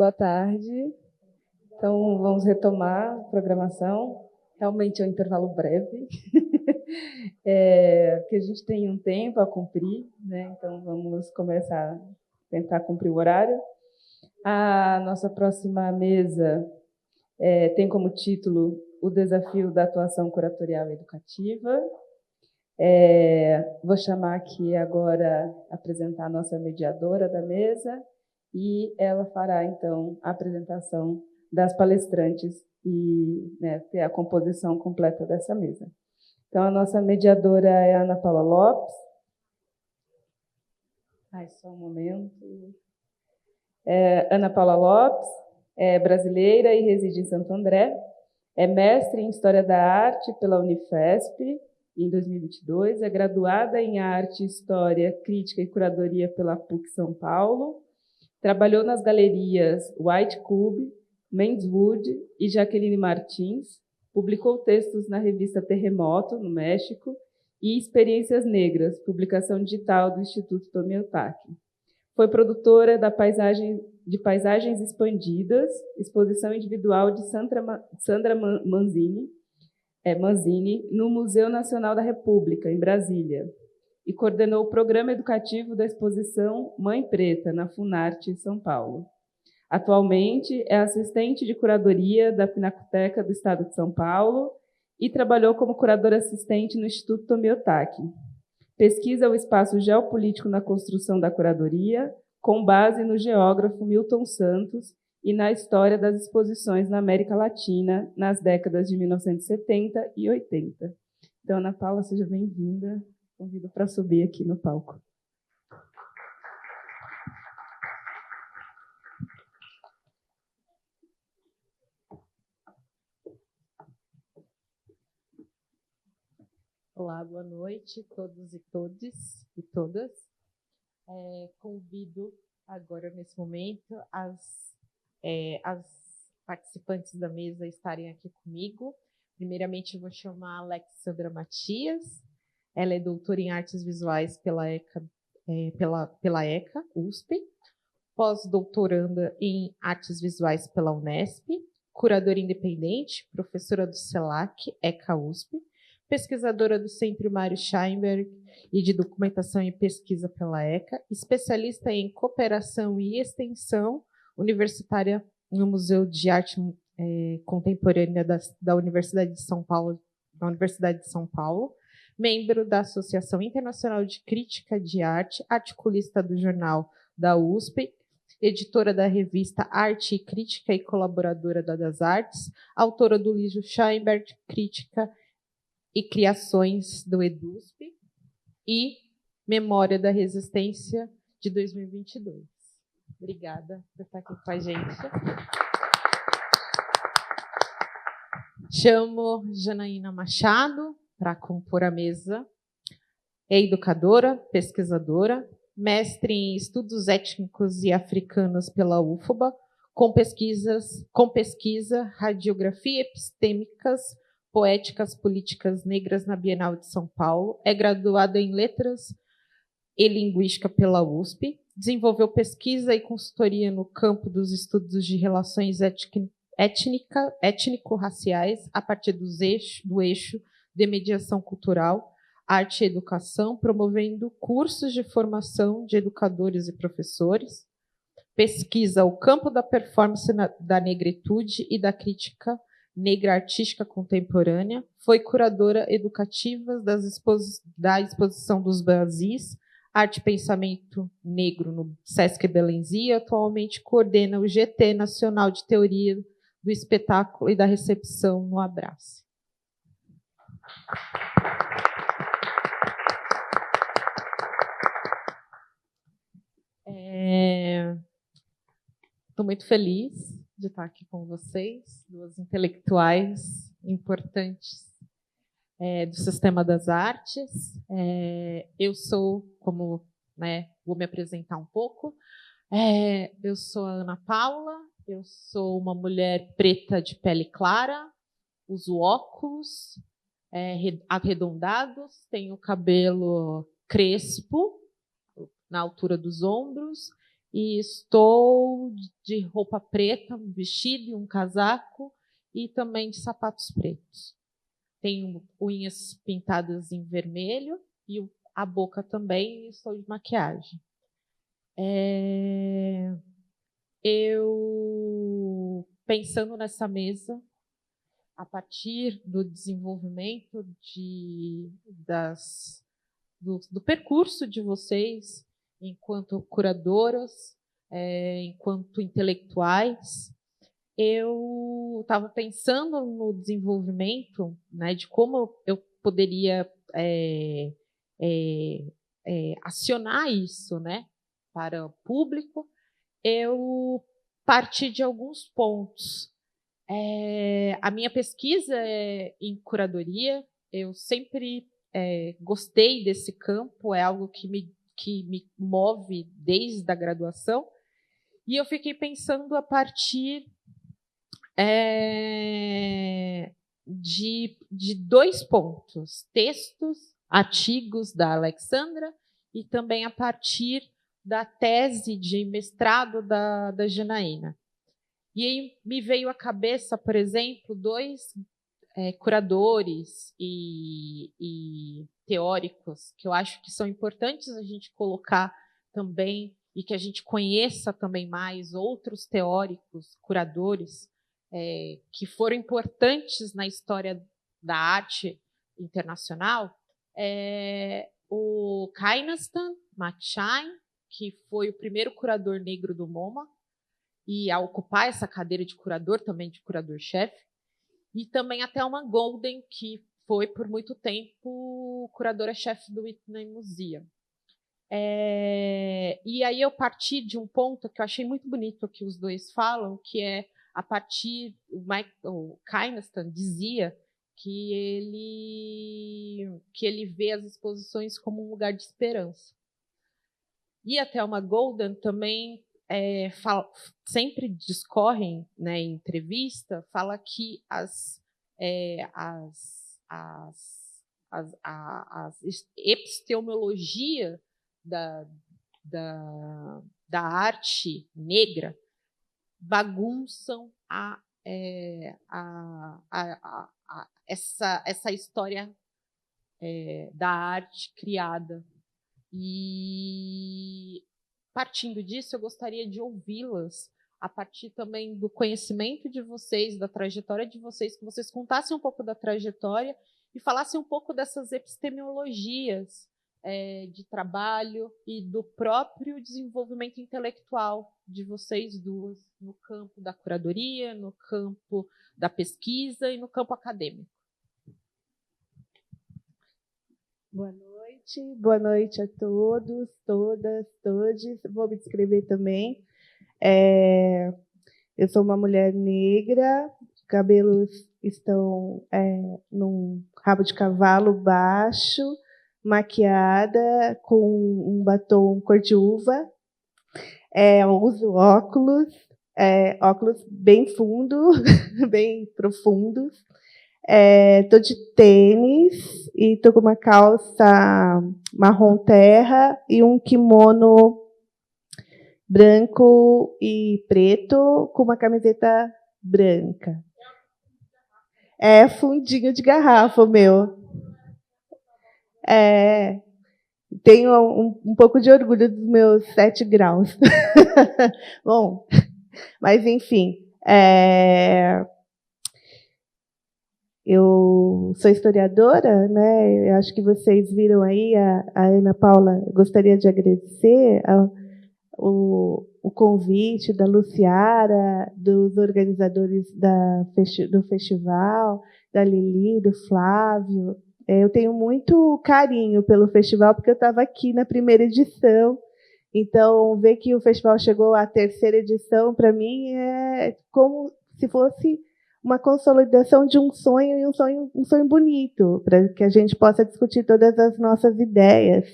Boa tarde. Então, vamos retomar a programação. Realmente é um intervalo breve, porque a gente tem um tempo a cumprir, né? Então, vamos começar a tentar cumprir o horário. A nossa próxima mesa tem como título o desafio da atuação curatorial educativa. Vou chamar aqui agora, apresentar a nossa mediadora da mesa, e ela fará, então, a apresentação das palestrantes e ter a composição completa dessa mesa. Então, a nossa mediadora é a Ana Paula Lopes. Só um momento. Ana Paula Lopes é brasileira e reside em Santo André. É mestre em História da Arte pela Unifesp, em 2022. É graduada em Arte, História, Crítica e Curadoria pela PUC São Paulo. Trabalhou nas galerias White Cube, Menswood e Jaqueline Martins. Publicou textos na revista Terremoto, no México, e Experiências Negras, publicação digital do Instituto Tomiotaki. Foi produtora de Paisagens Expandidas, exposição individual de Sandra Manzini, no Museu Nacional da República, em Brasília, e coordenou o programa educativo da exposição Mãe Preta, na Funarte, São Paulo. Atualmente, é assistente de curadoria da Pinacoteca do Estado de São Paulo e trabalhou como curadora assistente no Instituto Tomiotaki. Pesquisa o espaço geopolítico na construção da curadoria, com base no geógrafo Milton Santos e na história das exposições na América Latina nas décadas de 1970 e 80. Então, Ana Paula, seja bem-vinda. Convido para subir aqui no palco. Olá, boa noite a todos e todas. Convido agora, nesse momento, as participantes da mesa a estarem aqui comigo. Primeiramente, eu vou chamar a Alexandra Matias. Ela é doutora em Artes Visuais pela ECA, USP, pós-doutoranda em Artes Visuais pela Unesp, curadora independente, professora do CELAC, ECA USP, pesquisadora do Centro Mário Scheinberg e de Documentação e Pesquisa pela ECA, especialista em cooperação e extensão universitária no Museu de Arte Contemporânea da Universidade de São Paulo, membro da Associação Internacional de Crítica de Arte, articulista do jornal da USP, editora da revista Arte e Crítica e colaboradora das Artes, autora do livro Scheinberg, Crítica e Criações do EDUSP e Memória da Resistência de 2022. Obrigada por estar aqui com a gente. Chamo Janaína Machado para compor a mesa. É educadora, pesquisadora, mestre em Estudos Étnicos e Africanos pela UFBA, com pesquisa, radiografia epistêmicas, Poéticas Políticas Negras na Bienal de São Paulo, é graduada em Letras e Linguística pela USP, desenvolveu pesquisa e consultoria no campo dos estudos de relações étnico-raciais a partir do eixo de mediação cultural, arte e educação, promovendo cursos de formação de educadores e professores, pesquisa o campo da performance da negritude e da crítica negra artística contemporânea, foi curadora educativa da exposição dos Brasis, Arte e Pensamento Negro no Sesc Belenzi, e atualmente coordena o GT Nacional de Teoria do Espetáculo e da Recepção no Abrace. Estou muito feliz de estar aqui com vocês, duas intelectuais importantes do sistema das artes. Eu sou, vou me apresentar um pouco, eu sou a Ana Paula, eu sou uma mulher preta de pele clara, uso óculos arredondados, tenho cabelo crespo, na altura dos ombros, e estou de roupa preta, um vestido e um casaco, e também de sapatos pretos. Tenho unhas pintadas em vermelho e a boca também, e estou de maquiagem. Eu, pensando nessa mesa, a partir do desenvolvimento do percurso de vocês, enquanto curadoras, enquanto intelectuais, eu estava pensando no desenvolvimento, né, de como eu poderia acionar isso, né, para o público. Eu parti de alguns pontos. A minha pesquisa é em curadoria. Eu sempre gostei desse campo, é algo que me move desde a graduação. E eu fiquei pensando a partir de 2 pontos: textos, artigos da Alexandra, e também a partir da tese de mestrado da Janaína. E aí me veio à cabeça, por exemplo, 2 curadores e teóricos que eu acho que são importantes a gente colocar também, e que a gente conheça também mais outros teóricos, curadores, que foram importantes na história da arte internacional. O Kynaston McShane, que foi o primeiro curador negro do MoMA, e a ocupar essa cadeira de curador, também de curador-chefe, e também a Thelma Golden, que foi por muito tempo curadora-chefe do Whitney Museum. E aí eu parti de um ponto que eu achei muito bonito que os dois falam, que é a partir, o Kynaston dizia que ele vê as exposições como um lugar de esperança. E a Thelma Golden também sempre discorre, né, em entrevista, fala que a epistemologia da arte negra bagunçam essa história da arte criada. E, partindo disso, eu gostaria de ouvi-las a partir também do conhecimento de vocês, da trajetória de vocês, que vocês contassem um pouco da trajetória e falassem um pouco dessas epistemologias de trabalho e do próprio desenvolvimento intelectual de vocês duas no campo da curadoria, no campo da pesquisa e no campo acadêmico. Boa noite a todos, todas, todes. Vou me descrever também. Eu sou uma mulher negra, cabelos estão num rabo de cavalo baixo, maquiada, com um batom cor de uva. Eu uso óculos bem fundo, bem profundos. Estou de tênis e estou com uma calça marrom terra e um kimono branco e preto com uma camiseta branca. É fundinho de garrafa, o meu. Tenho um pouco de orgulho dos meus 7 graus. Bom, mas, enfim. Eu sou historiadora, né? Eu acho que vocês viram aí a Ana Paula. Eu gostaria de agradecer o convite da Luciara, dos organizadores do festival, da Lili, do Flávio. Eu tenho muito carinho pelo festival, porque eu estava aqui na primeira edição. Então, ver que o festival chegou à 3ª edição, para mim, é como se fosse uma consolidação de um sonho, e um sonho bonito, para que a gente possa discutir todas as nossas ideias.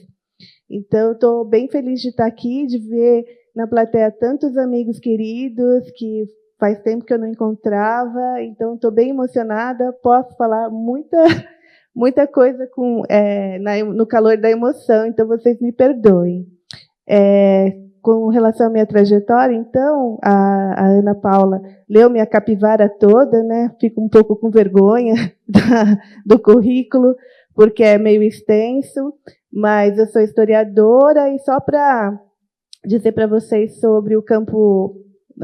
Então, estou bem feliz de estar aqui, de ver na plateia tantos amigos queridos que faz tempo que eu não encontrava. Então, estou bem emocionada, posso falar muita coisa no calor da emoção, então vocês me perdoem. com relação à minha trajetória, então, a Ana Paula leu minha capivara toda, né? Fico um pouco com vergonha do currículo, porque é meio extenso, mas eu sou historiadora, e só para dizer para vocês sobre o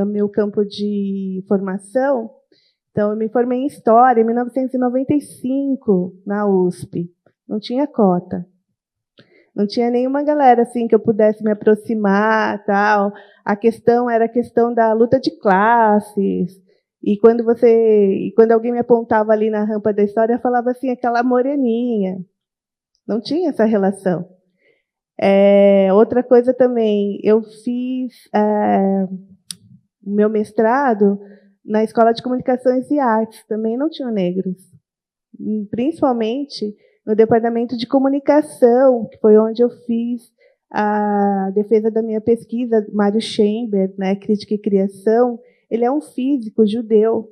meu campo de formação, então, eu me formei em História em 1995, na USP. Não tinha cota. Não tinha nenhuma galera assim que eu pudesse me aproximar, tal. A questão era a questão da luta de classes. E quando alguém me apontava ali na rampa da história, falava assim, aquela moreninha. Não tinha essa relação. Outra coisa também, eu fiz o meu mestrado na Escola de Comunicações e Artes, também não tinham negros. Principalmente no departamento de comunicação, que foi onde eu fiz a defesa da minha pesquisa, Mário Schember, né, Crítica e Criação. Ele é um físico judeu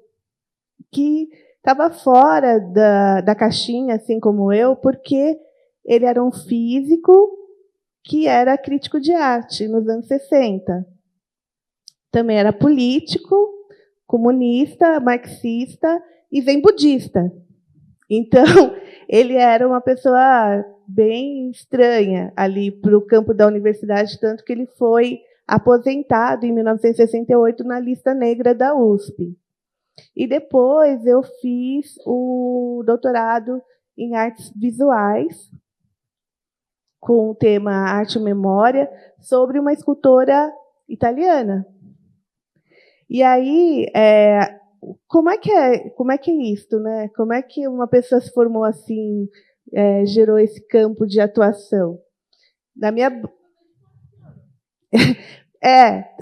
que estava fora da caixinha, assim como eu, porque ele era um físico que era crítico de arte nos anos 60. Também era político, comunista, marxista e zen budista. Então, ele era uma pessoa bem estranha ali para o campo da universidade, tanto que ele foi aposentado em 1968 na lista negra da USP. E depois eu fiz o doutorado em artes visuais, com o tema Arte e Memória, sobre uma escultora italiana. E aí, como é que é isso, né? Como é que uma pessoa se formou assim, gerou esse campo de atuação? Na minha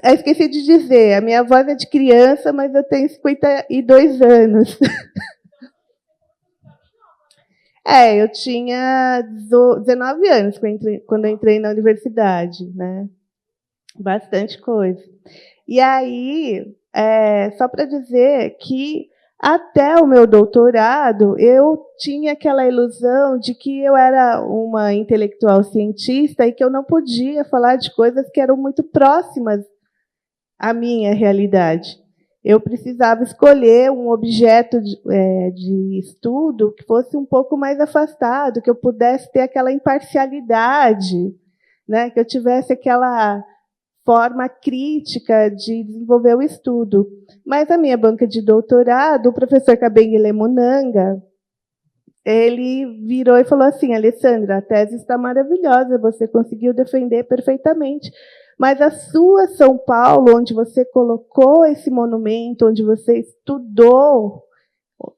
eu esqueci de dizer, a minha voz é de criança, mas eu tenho 52 anos. Eu tinha 19 anos quando eu entrei na universidade, né? Bastante coisa. E aí, só para dizer que até o meu doutorado eu tinha aquela ilusão de que eu era uma intelectual cientista e que eu não podia falar de coisas que eram muito próximas à minha realidade. Eu precisava escolher um objeto de estudo que fosse um pouco mais afastado, que eu pudesse ter aquela imparcialidade, né, que eu tivesse aquela forma crítica de desenvolver o estudo. Mas a minha banca de doutorado, o professor Kabengele Munanga, ele virou e falou assim: Alessandra, a tese está maravilhosa, você conseguiu defender perfeitamente, mas a sua São Paulo, onde você colocou esse monumento, onde você estudou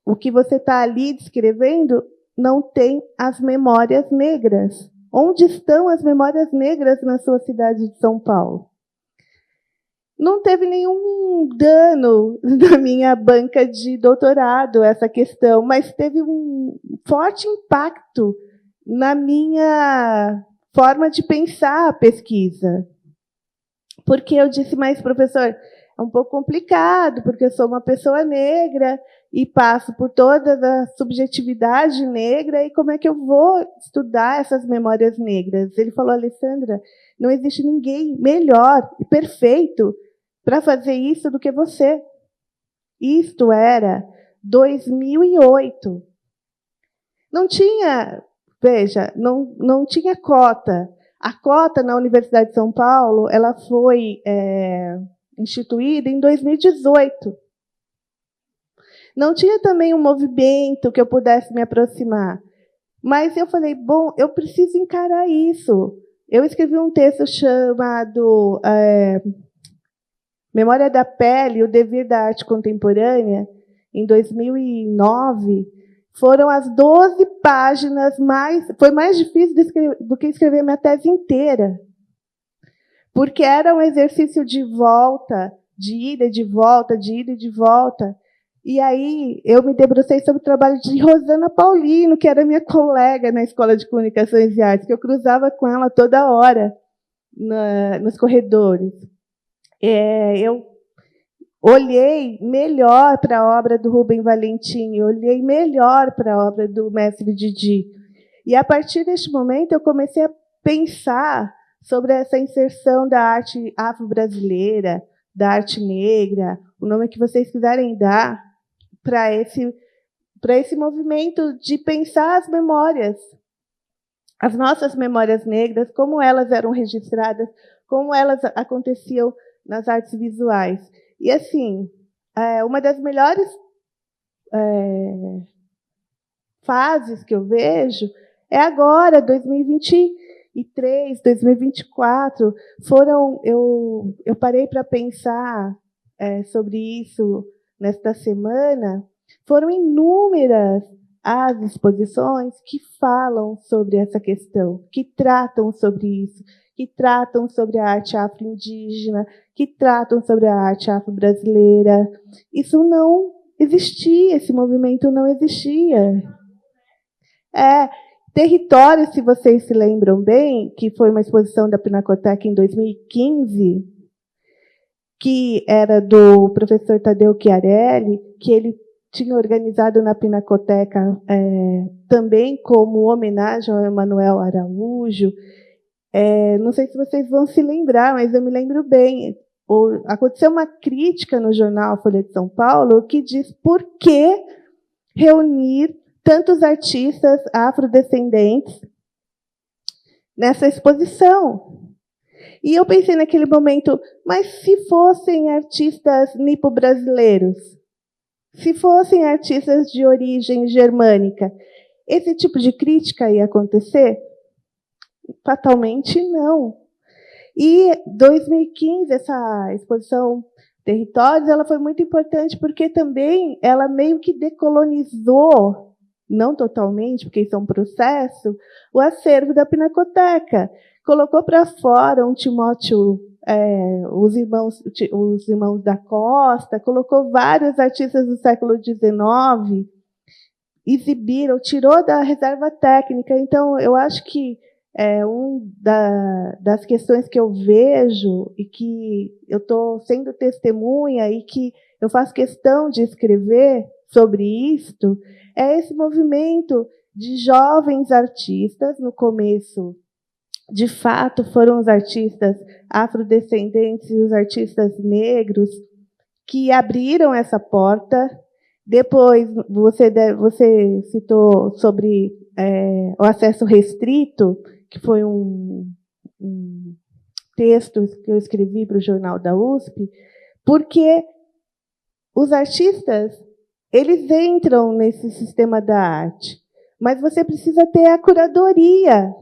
o que você está ali descrevendo, não tem as memórias negras. Onde estão as memórias negras na sua cidade de São Paulo? Não teve nenhum dano na minha banca de doutorado essa questão, mas teve um forte impacto na minha forma de pensar a pesquisa. Porque eu disse, mas, professor, é um pouco complicado, porque eu sou uma pessoa negra e passo por toda a subjetividade negra, e como é que eu vou estudar essas memórias negras? Ele falou, Alessandra, não existe ninguém melhor e perfeito para fazer isso do que você. Isto era 2008. Não tinha, veja, não tinha cota. A cota na Universidade de São Paulo ela foi instituída em 2018. Não tinha também um movimento que eu pudesse me aproximar. Mas eu falei, bom, eu preciso encarar isso. Eu escrevi um texto chamado Memória da Pele, o Devir da Arte Contemporânea, em 2009, foram as 12 páginas foi mais difícil do que escrever minha tese inteira, porque era um exercício de volta, de ida e de volta, de ida e de volta. E aí eu me debrucei sobre o trabalho de Rosana Paulino, que era minha colega na Escola de Comunicações e Artes, que eu cruzava com ela toda hora nos corredores. Eu olhei melhor para a obra do Rubem Valentim, olhei melhor para a obra do mestre Didi. E, a partir deste momento, eu comecei a pensar sobre essa inserção da arte afro-brasileira, da arte negra, o nome que vocês quiserem dar para esse movimento de pensar as memórias, as nossas memórias negras, como elas eram registradas, como elas aconteciam nas artes visuais. E, assim, uma das melhores fases que eu vejo é agora, 2023, 2024. Eu parei para pensar sobre isso nesta semana. Foram inúmeras as exposições que falam sobre essa questão, que tratam sobre isso, que tratam sobre a arte afro-indígena, que tratam sobre a arte afro-brasileira. Isso não existia, esse movimento não existia. Território, se vocês se lembram bem, que foi uma exposição da Pinacoteca em 2015, que era do professor Tadeu Chiarelli, que ele tinha organizado na Pinacoteca também como homenagem ao Emanuel Araújo. Não sei se vocês vão se lembrar, mas eu me lembro bem. Aconteceu uma crítica no jornal Folha de São Paulo que diz por que reunir tantos artistas afrodescendentes nessa exposição. E eu pensei naquele momento, mas se fossem artistas nipo-brasileiros, se fossem artistas de origem germânica, esse tipo de crítica ia acontecer? Fatalmente não. E 2015, essa exposição Territórios, ela foi muito importante porque também ela meio que decolonizou, não totalmente, porque isso é um processo, o acervo da Pinacoteca. Colocou para fora um Timóteo, os irmãos da Costa, colocou vários artistas do século XIX, exibiram, tirou da reserva técnica. Então, eu acho que das questões que eu vejo e que eu estou sendo testemunha e que eu faço questão de escrever sobre isto, é esse movimento de jovens artistas. No começo, de fato, foram os artistas afrodescendentes e os artistas negros que abriram essa porta. Depois, você citou sobre o acesso restrito, que foi um texto que eu escrevi para o jornal da USP, porque os artistas eles entram nesse sistema da arte, mas você precisa ter a curadoria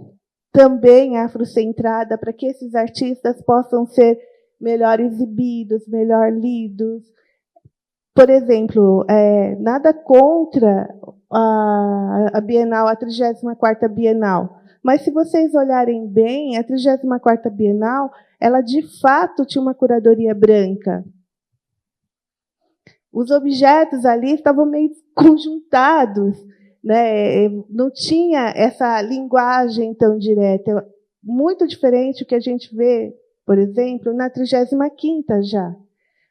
também afrocentrada para que esses artistas possam ser melhor exibidos, melhor lidos. Por exemplo, nada contra a Bienal, a 34ª Bienal, mas se vocês olharem bem, a 34ª Bienal, ela de fato tinha uma curadoria branca. Os objetos ali estavam meio conjuntados, né? Não tinha essa linguagem tão direta. Muito diferente do que a gente vê, por exemplo, na 35ª já.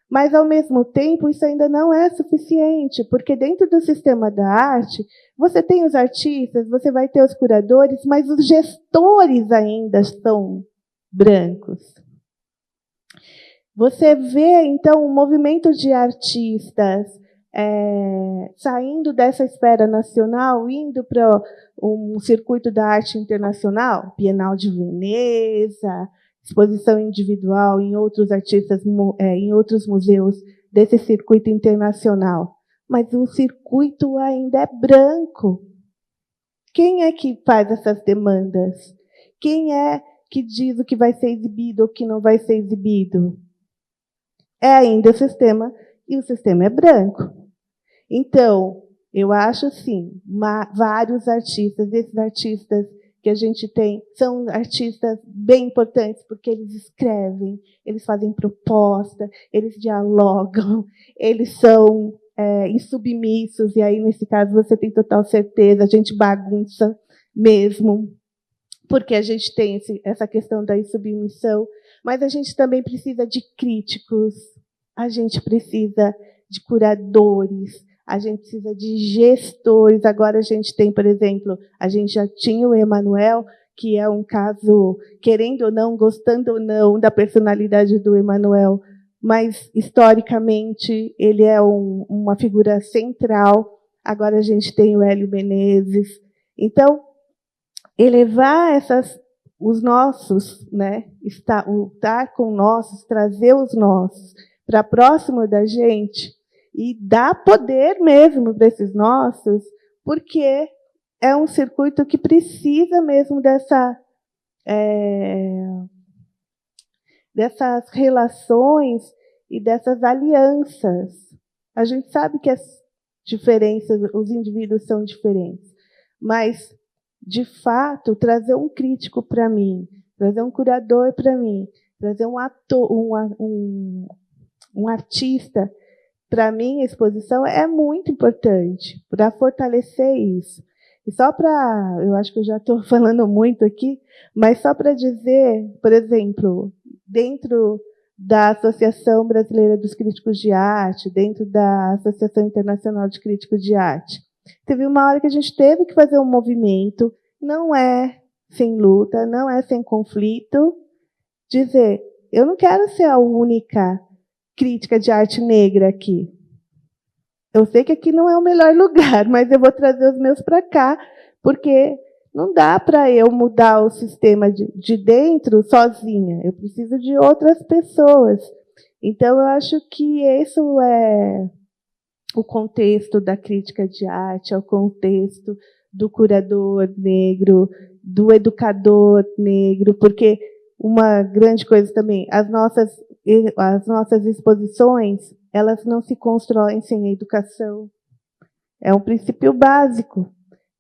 Mas, ao mesmo tempo, isso ainda não é suficiente, porque dentro do sistema da arte, você tem os artistas, você vai ter os curadores, mas os gestores ainda são brancos. Você vê, então, um movimento de artistas saindo dessa esfera nacional, indo para um circuito da arte internacional, Bienal de Veneza, exposição individual em outros artistas, em outros museus desse circuito internacional. Mas o circuito ainda é branco. Quem é que faz essas demandas? Quem é que diz o que vai ser exibido ou o que não vai ser exibido? É ainda o sistema, e o sistema é branco. Então, eu acho, sim, vários artistas, esses artistas que a gente tem, são artistas bem importantes, porque eles escrevem, eles fazem proposta, eles dialogam, eles são insubmissos, e aí, nesse caso, você tem total certeza, a gente bagunça mesmo, porque a gente tem essa questão da insubmissão, mas a gente também precisa de críticos, a gente precisa de curadores, a gente precisa de gestores. Agora a gente tem, por exemplo, a gente já tinha o Emanuel, que é um caso, querendo ou não, gostando ou não, da personalidade do Emanuel, mas, historicamente, ele é uma figura central. Agora a gente tem o Hélio Menezes. Então, elevar os nossos, né, estar com nossos, trazer os nossos para próximo da gente e dar poder mesmo para esses nossos, porque é um circuito que precisa mesmo dessas relações e dessas alianças. A gente sabe que as diferenças, os indivíduos são diferentes, mas, de fato, trazer um crítico para mim, trazer um curador para mim, trazer um ator, um artista para mim, a exposição é muito importante para fortalecer isso. E só para, eu acho que eu já estou falando muito aqui, mas só para dizer, por exemplo, dentro da Associação Brasileira dos Críticos de Arte, dentro da Associação Internacional de Críticos de Arte, teve uma hora que a gente teve que fazer um movimento, não é sem luta, não é sem conflito, dizer, eu não quero ser a única crítica de arte negra aqui. Eu sei que aqui não é o melhor lugar, mas eu vou trazer os meus para cá, porque não dá para eu mudar o sistema de dentro sozinha. Eu preciso de outras pessoas. Então, eu acho que isso é o contexto da crítica de arte, é o contexto do curador negro, do educador negro, porque uma grande coisa também, as nossas exposições, elas não se constroem sem a educação. É um princípio básico,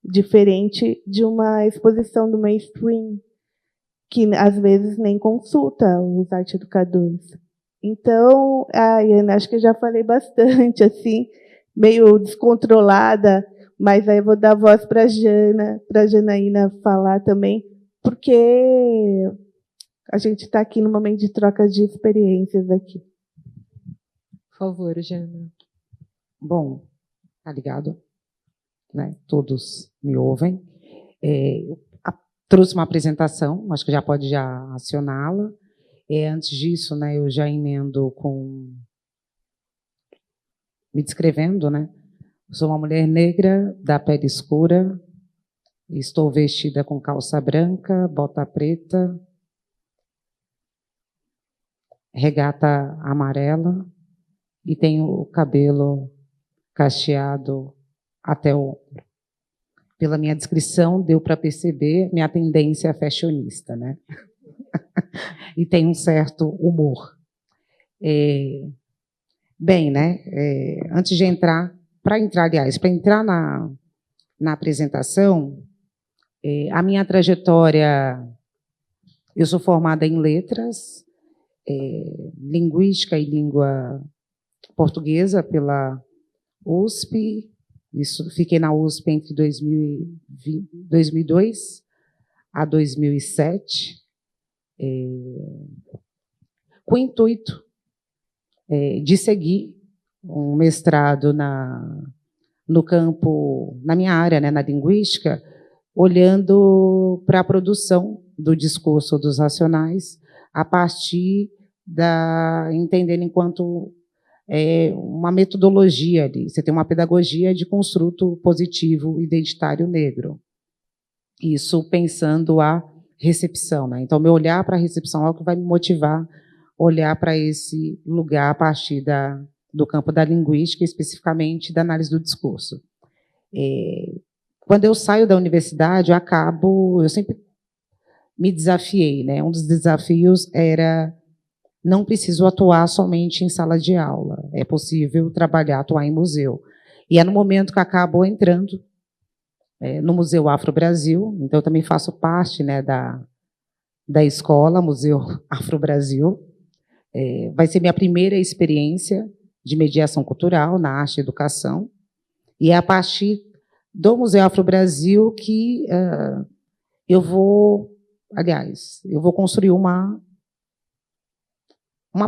diferente de uma exposição do mainstream, que às vezes nem consulta os arte-educadores. Então, Ana, acho que eu já falei bastante, assim, meio descontrolada, mas aí eu vou dar voz para a Janaína falar também, porque a gente está aqui no momento de troca de experiências aqui. Por favor, Jana. Bom, tá ligado? Né? Todos me ouvem. Eu trouxe uma apresentação, acho que já pode acioná-la. Antes disso, né, eu já emendo me descrevendo, né? Sou uma mulher negra, da pele escura, estou vestida com calça branca, bota preta, regata amarela e tenho o cabelo cacheado até o ombro. Pela minha descrição, deu para perceber minha tendência fashionista, né? E tem um certo humor. Bem, né? Antes de entrar na apresentação, a minha trajetória, eu sou formada em letras, linguística e língua portuguesa pela USP. Fiquei na USP entre 2002 a 2007, com o intuito de seguir um mestrado no campo, na minha área, né, na linguística, olhando para a produção do discurso dos racionais a partir entendendo enquanto uma metodologia ali. Você tem uma pedagogia de construto positivo identitário negro. Isso pensando a recepção, né? Então, meu olhar para a recepção é o que vai me motivar a olhar para esse lugar a partir do campo da linguística, especificamente da análise do discurso. Quando eu saio da universidade, eu sempre me desafiei, né? Um dos desafios era não preciso atuar somente em sala de aula, é possível atuar em museu. E é no momento que acabo entrando no Museu Afro Brasil, então eu também faço parte, né, da escola Museu Afro Brasil. Vai ser minha primeira experiência de mediação cultural na arte e educação, e é a partir do Museu Afro Brasil que eu vou construir uma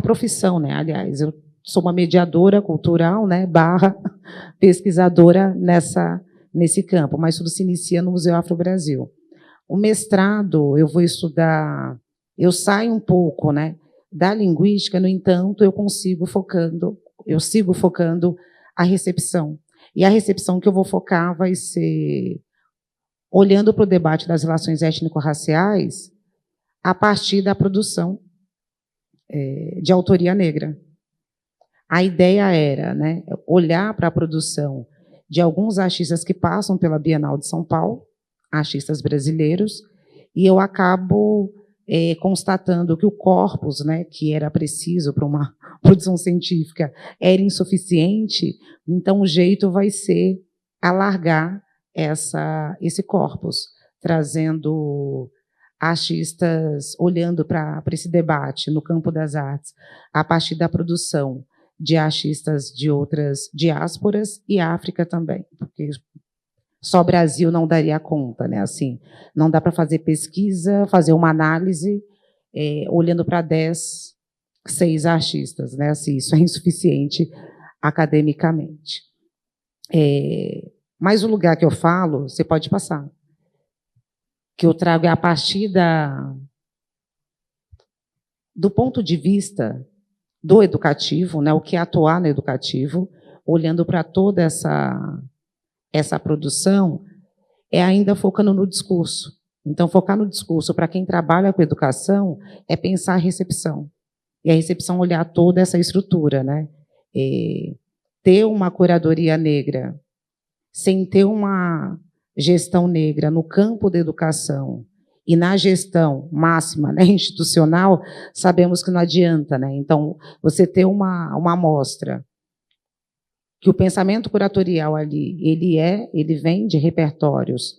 profissão, né? Aliás, eu sou uma mediadora cultural, né, / pesquisadora nesse campo, mas tudo se inicia no Museu Afro Brasil, O mestrado, eu vou estudar, eu saio um pouco, né, da linguística, no entanto, eu sigo focando a recepção. E a recepção que eu vou focar vai ser olhando para o debate das relações étnico-raciais a partir da produção de autoria negra. A ideia era, né, olhar para a produção de alguns artistas que passam pela Bienal de São Paulo, artistas brasileiros, e eu acabo constatando que o corpus, né, que era preciso para uma produção científica, era insuficiente, então o jeito vai ser alargar esse corpus, trazendo artistas, olhando para esse debate no campo das artes, a partir da produção de artistas de outras diásporas e África também, porque só Brasil não daria conta, né? Assim, não dá para fazer pesquisa, fazer uma análise olhando para 6 artistas, né? Assim, isso é insuficiente academicamente. Mas o lugar que eu falo, você pode passar, que eu trago é a partir do ponto de vista do educativo, né? O que é atuar no educativo, olhando para toda essa produção, ainda focando no discurso. Então, focar no discurso para quem trabalha com educação é pensar a recepção. E a recepção olhar toda essa estrutura, né? Ter uma curadoria negra, sem ter uma gestão negra no campo da educação e na gestão máxima, né, institucional, sabemos que não adianta, né? Então, você ter uma amostra que o pensamento curatorial ali, ele vem de repertórios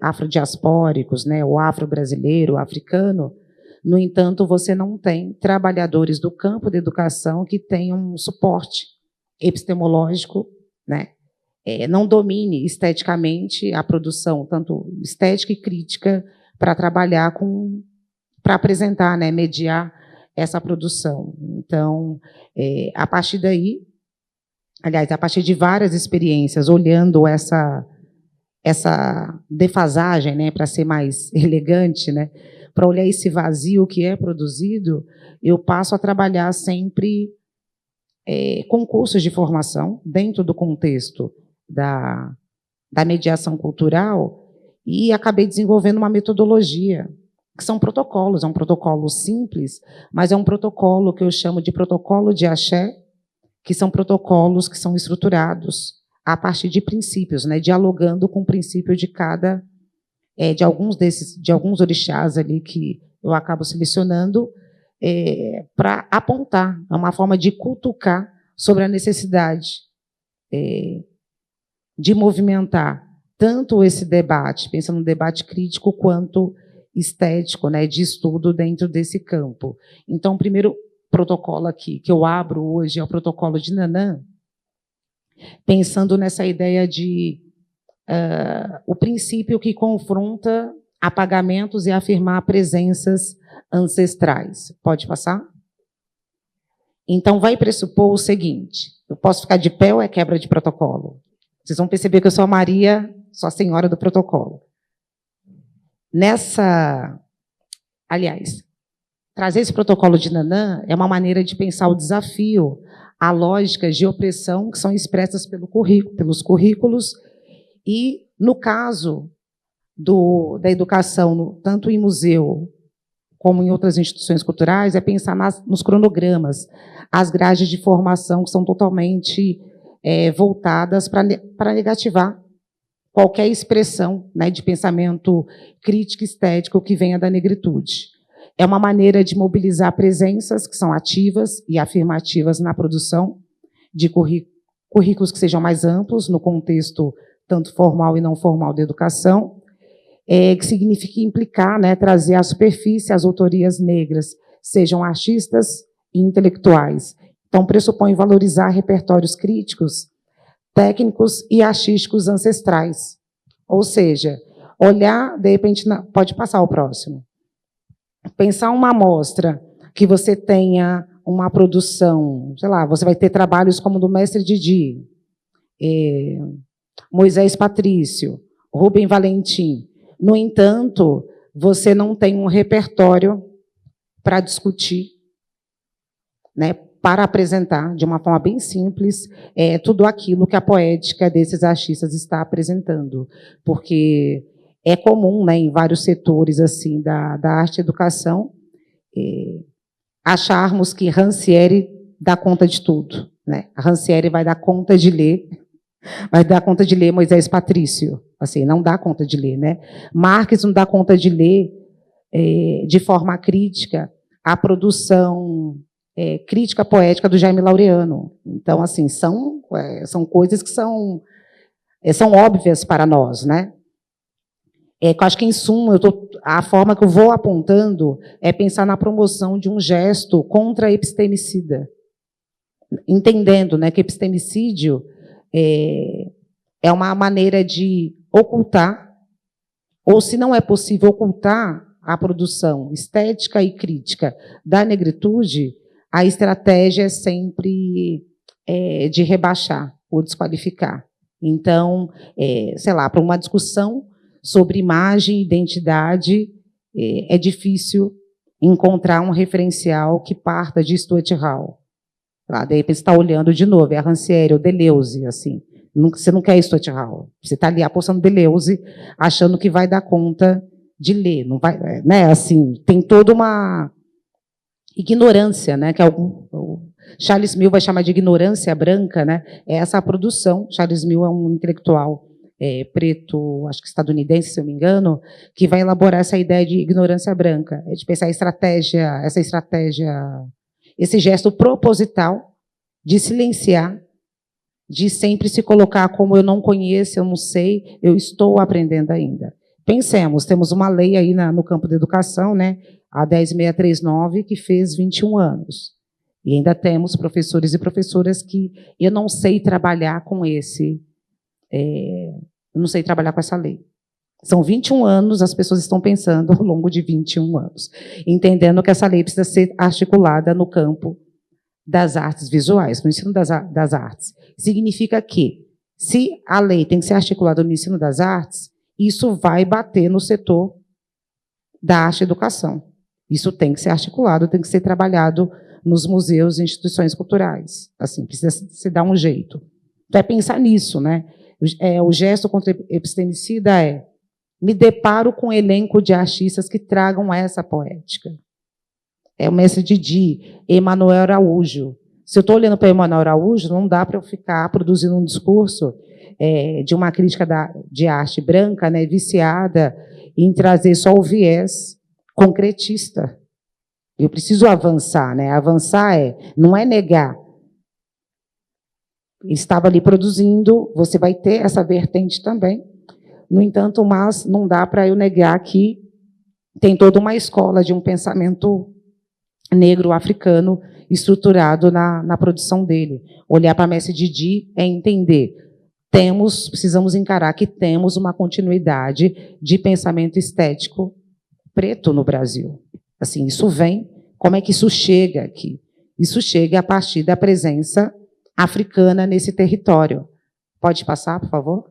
afrodiaspóricos, né, o afro-brasileiro, o africano. No entanto, você não tem trabalhadores do campo da educação que tenham um suporte epistemológico, né, não domine esteticamente a produção, tanto estética e crítica, para trabalhar para apresentar, né, mediar essa produção. Então, a partir daí, aliás, a partir de várias experiências, olhando essa defasagem, né, para ser mais elegante, né, para olhar esse vazio que é produzido, eu passo a trabalhar sempre com cursos de formação, dentro do contexto da mediação cultural, e acabei desenvolvendo uma metodologia, que são protocolos. É um protocolo simples, mas é um protocolo que eu chamo de protocolo de axé, que são protocolos que são estruturados a partir de princípios, né, dialogando com o princípio de de alguns orixás ali que eu acabo selecionando para apontar, é uma forma de cutucar sobre a necessidade de movimentar tanto esse debate, pensando no debate crítico, quanto estético, né, de estudo dentro desse campo. Então, o primeiro protocolo aqui que eu abro hoje é o protocolo de Nanã, pensando nessa ideia de o princípio que confronta apagamentos e afirmar presenças ancestrais. Pode passar? Então, vai pressupor o seguinte: eu posso ficar de pé ou é quebra de protocolo? Vocês vão perceber que eu sou a Maria, sou a senhora do protocolo. Aliás, trazer esse protocolo de Nanã é uma maneira de pensar o desafio a lógicas de opressão que são expressas pelos currículos e, no caso da educação, tanto em museu como em outras instituições culturais, é pensar nos cronogramas, as grades de formação que são totalmente voltadas para negativar qualquer expressão, né, de pensamento crítico estético que venha da negritude. É uma maneira de mobilizar presenças que são ativas e afirmativas na produção de currículos que sejam mais amplos, no contexto tanto formal e não formal da educação, que significa implicar, né, trazer à superfície as autorias negras, sejam artistas e intelectuais. Então, pressupõe valorizar repertórios críticos, técnicos e artísticos ancestrais. Ou seja, olhar, de repente, pode passar o próximo. Pensar uma amostra que você tenha uma produção, sei lá, você vai ter trabalhos como do mestre Didi, Moisés Patrício, Rubem Valentim. No entanto, você não tem um repertório para discutir, né, para apresentar, de uma forma bem simples, tudo aquilo que a poética desses artistas está apresentando. Porque é comum, né, em vários setores assim, da arte e educação, acharmos que Rancière dá conta de tudo. Né? A Rancière vai dar conta de ler, Moisés Patrício. Assim, não dá conta de ler. Né? Marx não dá conta de ler de forma crítica a produção crítica poética do Jaime Laureano. Então, assim, são coisas que são óbvias para nós, né? Eu acho que, em suma, a forma que eu vou apontando é pensar na promoção de um gesto contra-epistemicida, entendendo, né, que epistemicídio é uma maneira de ocultar, ou, se não é possível ocultar a produção estética e crítica da negritude, a estratégia é sempre de rebaixar ou desqualificar. Então, sei lá, para uma discussão sobre imagem e identidade, é difícil encontrar um referencial que parta de Stuart Hall. Lá, de repente, você está olhando de novo, é a Rancière, o Deleuze, assim. Você não quer Stuart Hall. Você está ali apostando Deleuze, achando que vai dar conta de ler. Não vai, né? Assim, tem toda uma ignorância, né? Que o Charles Mill vai chamar de ignorância branca, né? É essa produção. Charles Mill é um intelectual preto, acho que estadunidense, se eu me engano, que vai elaborar essa ideia de ignorância branca, de pensar essa estratégia, esse gesto proposital de silenciar, de sempre se colocar como eu não conheço, eu não sei, eu estou aprendendo ainda. Pensemos, temos uma lei aí no campo da educação, né, a 10639, que fez 21 anos. E ainda temos professores e professoras que eu não sei trabalhar com eu não sei trabalhar com essa lei. São 21 anos, as pessoas estão pensando ao longo de 21 anos, entendendo que essa lei precisa ser articulada no campo das artes visuais, no ensino das artes. Significa que, se a lei tem que ser articulada no ensino das artes, isso vai bater no setor da arte e educação. Isso tem que ser articulado, tem que ser trabalhado nos museus e instituições culturais. Assim, precisa se dar um jeito. Então, pensar nisso, né? O gesto contra epistemicida me deparo com um elenco de artistas que tragam essa poética. O mestre Didi, Emanuel Araújo. Se eu estou olhando para Emanuel Araújo, não dá para eu ficar produzindo um discurso de uma crítica de arte branca, né, viciada em trazer só o viés concretista. Eu preciso avançar, né? Avançar não é negar. Ele estava ali produzindo, você vai ter essa vertente também. No entanto, mas não dá para eu negar que tem toda uma escola de um pensamento negro africano estruturado na produção dele. Olhar para Mestre Didi é entender. Precisamos encarar que temos uma continuidade de pensamento estético preto no Brasil. Assim, isso vem. Como é que isso chega aqui? Isso chega a partir da presença africana nesse território. Pode passar, por favor?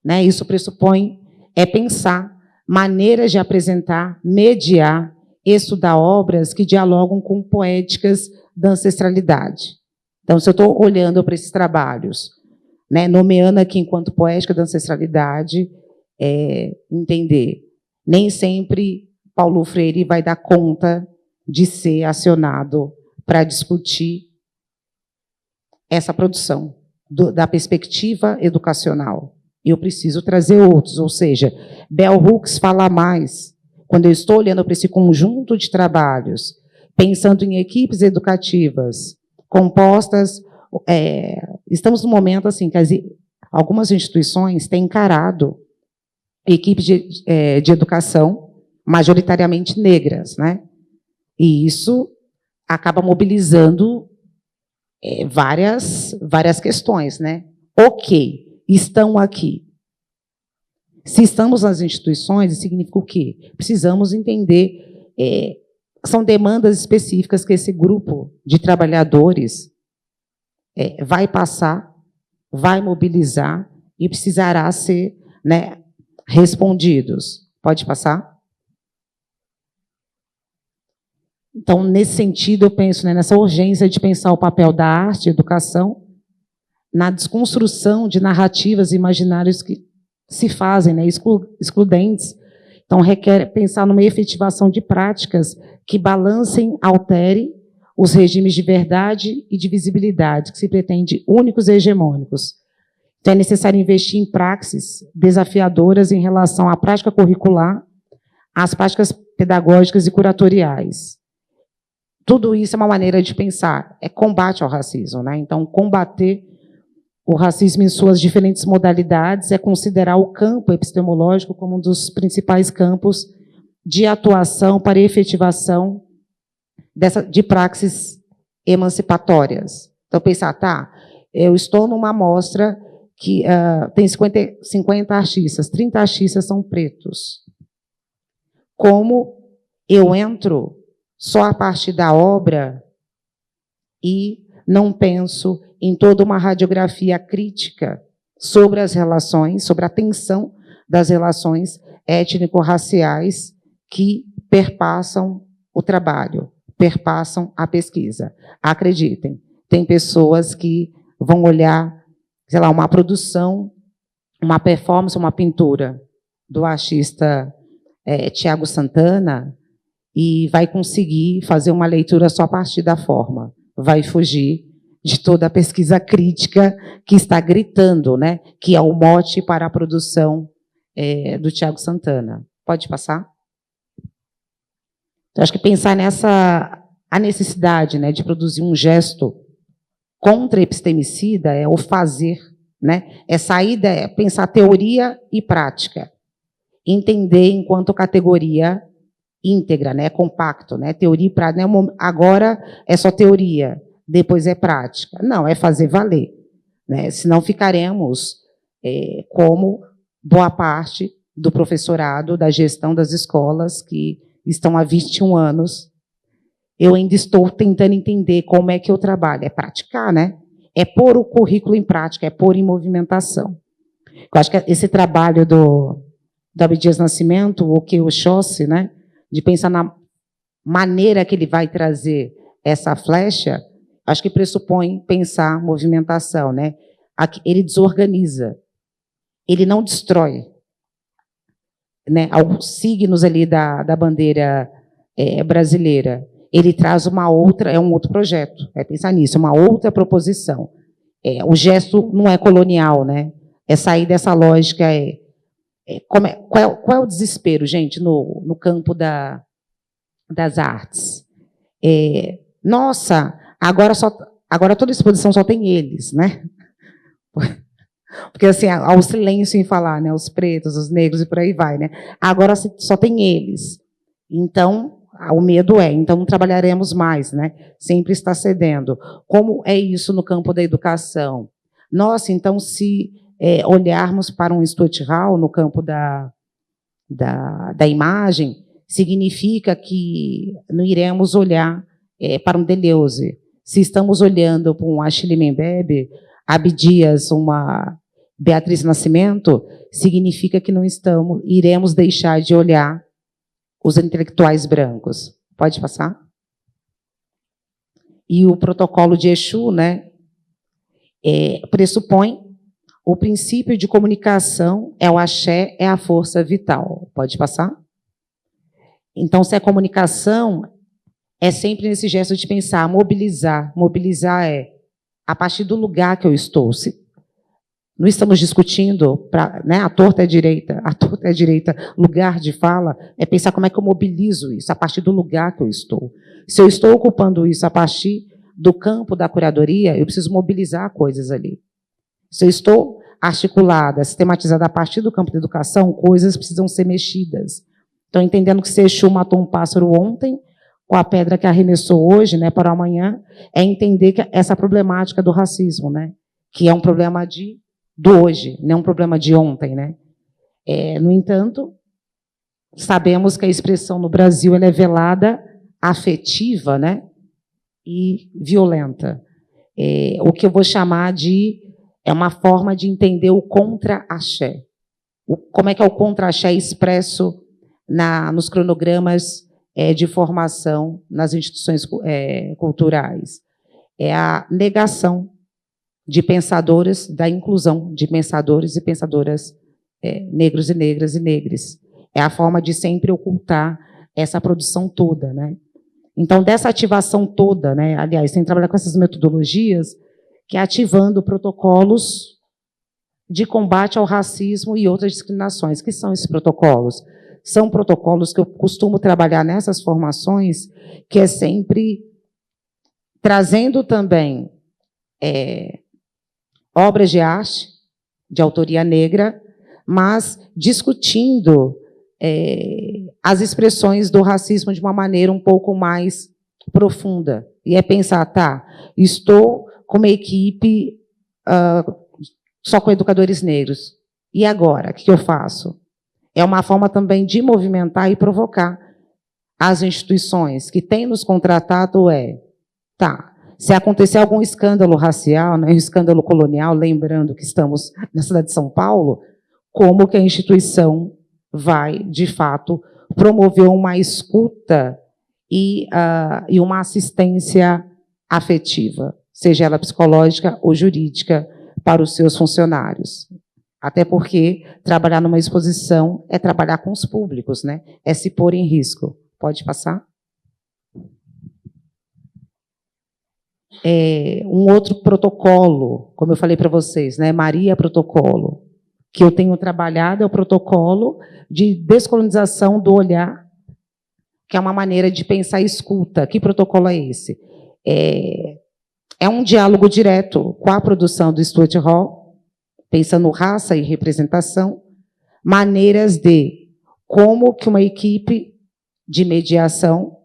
Né? Isso pressupõe pensar maneiras de apresentar, mediar, estudar obras que dialogam com poéticas da ancestralidade. Então, se eu estou olhando para esses trabalhos, né, nomeando aqui enquanto poética da ancestralidade, entender, nem sempre Paulo Freire vai dar conta de ser acionado para discutir essa produção da perspectiva educacional. Eu preciso trazer outros, ou seja, Bell Hooks fala mais. Quando eu estou olhando para esse conjunto de trabalhos, pensando em equipes educativas compostas, estamos num momento assim que algumas instituições têm encarado equipes de educação majoritariamente negras, né? E isso acaba mobilizando várias questões, né? Ok, estão aqui. Se estamos nas instituições, significa o quê? Precisamos entender, são demandas específicas que esse grupo de trabalhadores vai passar, vai mobilizar e precisará ser, né, respondidos. Pode passar? Então, nesse sentido, eu penso, né, nessa urgência de pensar o papel da arte e educação na desconstrução de narrativas e imaginários que se fazem, né, excludentes. Então, requer pensar numa efetivação de práticas que balancem, alterem os regimes de verdade e de visibilidade, que se pretende únicos e hegemônicos. Então, é necessário investir em praxes desafiadoras em relação à prática curricular, às práticas pedagógicas e curatoriais. Tudo isso é uma maneira de pensar, é combate ao racismo, né? Então, combater o racismo em suas diferentes modalidades é considerar o campo epistemológico como um dos principais campos de atuação para a efetivação de praxes emancipatórias. Então, pensar, tá, eu estou numa amostra que tem 50 artistas, 30 artistas são pretos. Como eu entro só a partir da obra e não penso em toda uma radiografia crítica sobre as relações, sobre a tensão das relações étnico-raciais que perpassam o trabalho, perpassam a pesquisa. Acreditem, tem pessoas que vão olhar, sei lá, uma produção, uma performance, uma pintura do artista Tiago Santana e vai conseguir fazer uma leitura só a partir da forma. Vai fugir de toda a pesquisa crítica que está gritando, né, que é o mote para a produção do Tiago Santana. Pode passar? Então, acho que pensar a necessidade, né, de produzir um gesto contra-epistemicida é o fazer, né, é pensar teoria e prática, entender enquanto categoria íntegra, né, compacto, né, teoria e prática. Agora é só teoria, depois é prática. Não, é fazer valer, né? Senão ficaremos como boa parte do professorado, da gestão das escolas que estão há 21 anos. Eu ainda estou tentando entender como é que eu trabalho. É praticar, né? É pôr o currículo em prática, é pôr em movimentação. Eu acho que esse trabalho do Abdias Nascimento, o que o Chaucer, né, de pensar na maneira que ele vai trazer essa flecha, acho que pressupõe pensar movimentação, né? Ele desorganiza, ele não destrói, né? Alguns signos ali da bandeira brasileira, ele traz um outro projeto, é pensar nisso, uma outra proposição. O gesto não é colonial, né? É sair dessa lógica. Qual é o desespero, gente, no campo das artes? Nossa, agora toda exposição só tem eles, né? Porque assim, há o silêncio em falar, né? Os pretos, os negros e por aí vai, né? Agora só tem eles. Então, o medo então não trabalharemos mais, né? Sempre está cedendo. Como é isso no campo da educação? Nossa, então, se olharmos para um Stuart Hall no campo da imagem, significa que não iremos olhar para um Deleuze. Se estamos olhando para um Achille Mbembe, Abdias, uma Beatriz Nascimento, significa que não iremos deixar de olhar os intelectuais brancos. Pode passar? E o protocolo de Exu, né, pressupõe o princípio de comunicação, o axé, é a força vital. Pode passar? Então, se a comunicação é sempre nesse gesto de pensar, mobilizar. Mobilizar a partir do lugar que eu estou. Não estamos discutindo, né, a torta é direita, lugar de fala, é pensar como é que eu mobilizo isso, a partir do lugar que eu estou. Se eu estou ocupando isso a partir do campo da curadoria, eu preciso mobilizar coisas ali. Se eu estou articulada, sistematizada a partir do campo da educação, coisas precisam ser mexidas. Então, entendendo que se Exu matou um pássaro ontem, com a pedra que arremessou hoje, né, para amanhã, é entender que essa problemática do racismo, né, que é um problema do hoje, não é um problema de ontem, né. No entanto, sabemos que a expressão no Brasil ela é velada, afetiva, né, e violenta. O que eu vou chamar de uma forma de entender o contra-axé. como é que é o contra-axé expresso nos cronogramas de formação nas instituições culturais. É a negação de pensadores, da inclusão de pensadores e pensadoras negros e negras e negres. É a forma de sempre ocultar essa produção toda, né? Então, dessa ativação toda, né? Aliás, tem que trabalhar com essas metodologias, que é ativando protocolos de combate ao racismo e outras discriminações. Que são esses protocolos? São protocolos que eu costumo trabalhar nessas formações, que é sempre trazendo também obras de arte, de autoria negra, mas discutindo as expressões do racismo de uma maneira um pouco mais profunda. E é pensar, tá, estou com uma equipe só com educadores negros. E agora, o que eu faço? É uma forma também de movimentar e provocar as instituições que têm nos contratado tá, se acontecer algum escândalo racial, né, um escândalo colonial, lembrando que estamos na cidade de São Paulo, como que a instituição vai, de fato, promover uma escuta e uma assistência afetiva, seja ela psicológica ou jurídica, para os seus funcionários. Até porque trabalhar numa exposição é trabalhar com os públicos, né? É se pôr em risco. Pode passar? Um outro protocolo, como eu falei para vocês, né? Maria Protocolo, que eu tenho trabalhado, é o protocolo de descolonização do olhar, que é uma maneira de pensar e escuta. Que protocolo é esse? É um diálogo direto com a produção do Stuart Hall, pensando raça e representação, maneiras de como que uma equipe de mediação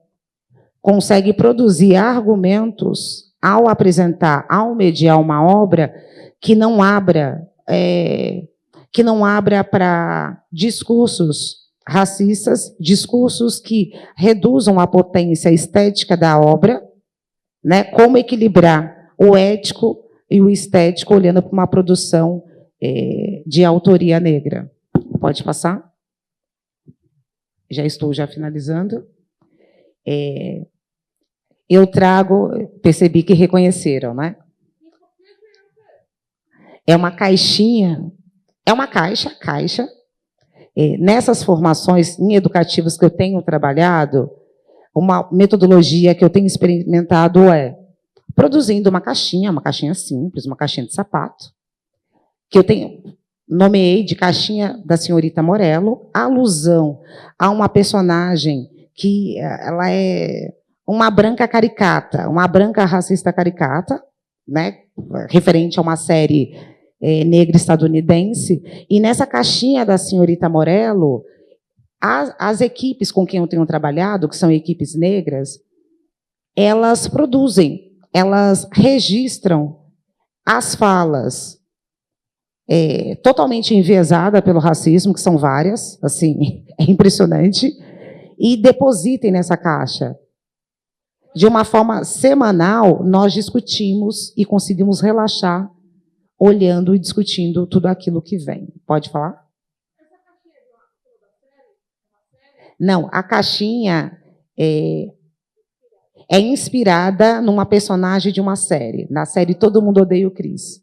consegue produzir argumentos ao apresentar, ao mediar uma obra que não abra para discursos racistas, discursos que reduzam a potência estética da obra, né? Como equilibrar o ético e o estético olhando para uma produção de autoria negra. Pode passar? Já estou finalizando. Eu trago, percebi que reconheceram, né? É uma caixinha, é uma caixa. Nessas formações educativas que eu tenho trabalhado, uma metodologia que eu tenho experimentado produzindo uma caixinha simples, uma caixinha de sapato, que eu nomeei de caixinha da senhorita Morello, alusão a uma personagem que ela é uma branca caricata, uma branca racista caricata, né, referente a uma série negra estadunidense, e nessa caixinha da senhorita Morello, as equipes com quem eu tenho trabalhado, que são equipes negras, elas produzem, elas registram as falas totalmente enviesadas pelo racismo, que são várias, assim, é impressionante, e depositem nessa caixa. De uma forma semanal, nós discutimos e conseguimos relaxar, olhando e discutindo tudo aquilo que vem. Pode falar? Não, a caixinha é inspirada numa personagem de uma série, na série Todo Mundo Odeia o Chris.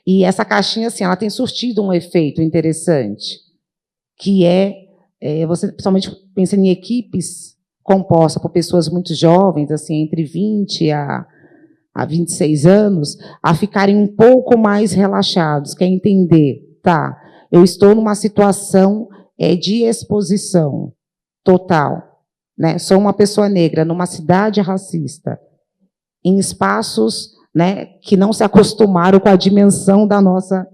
E essa caixinha, assim, ela tem surtido um efeito interessante, que você principalmente pensa em equipes compostas por pessoas muito jovens, assim, entre 20 a 26 anos, a ficarem um pouco mais relaxados, quer entender, tá, eu estou numa situação de exposição total, né? Sou uma pessoa negra numa cidade racista, em espaços, né, que não se acostumaram com a dimensão da nossa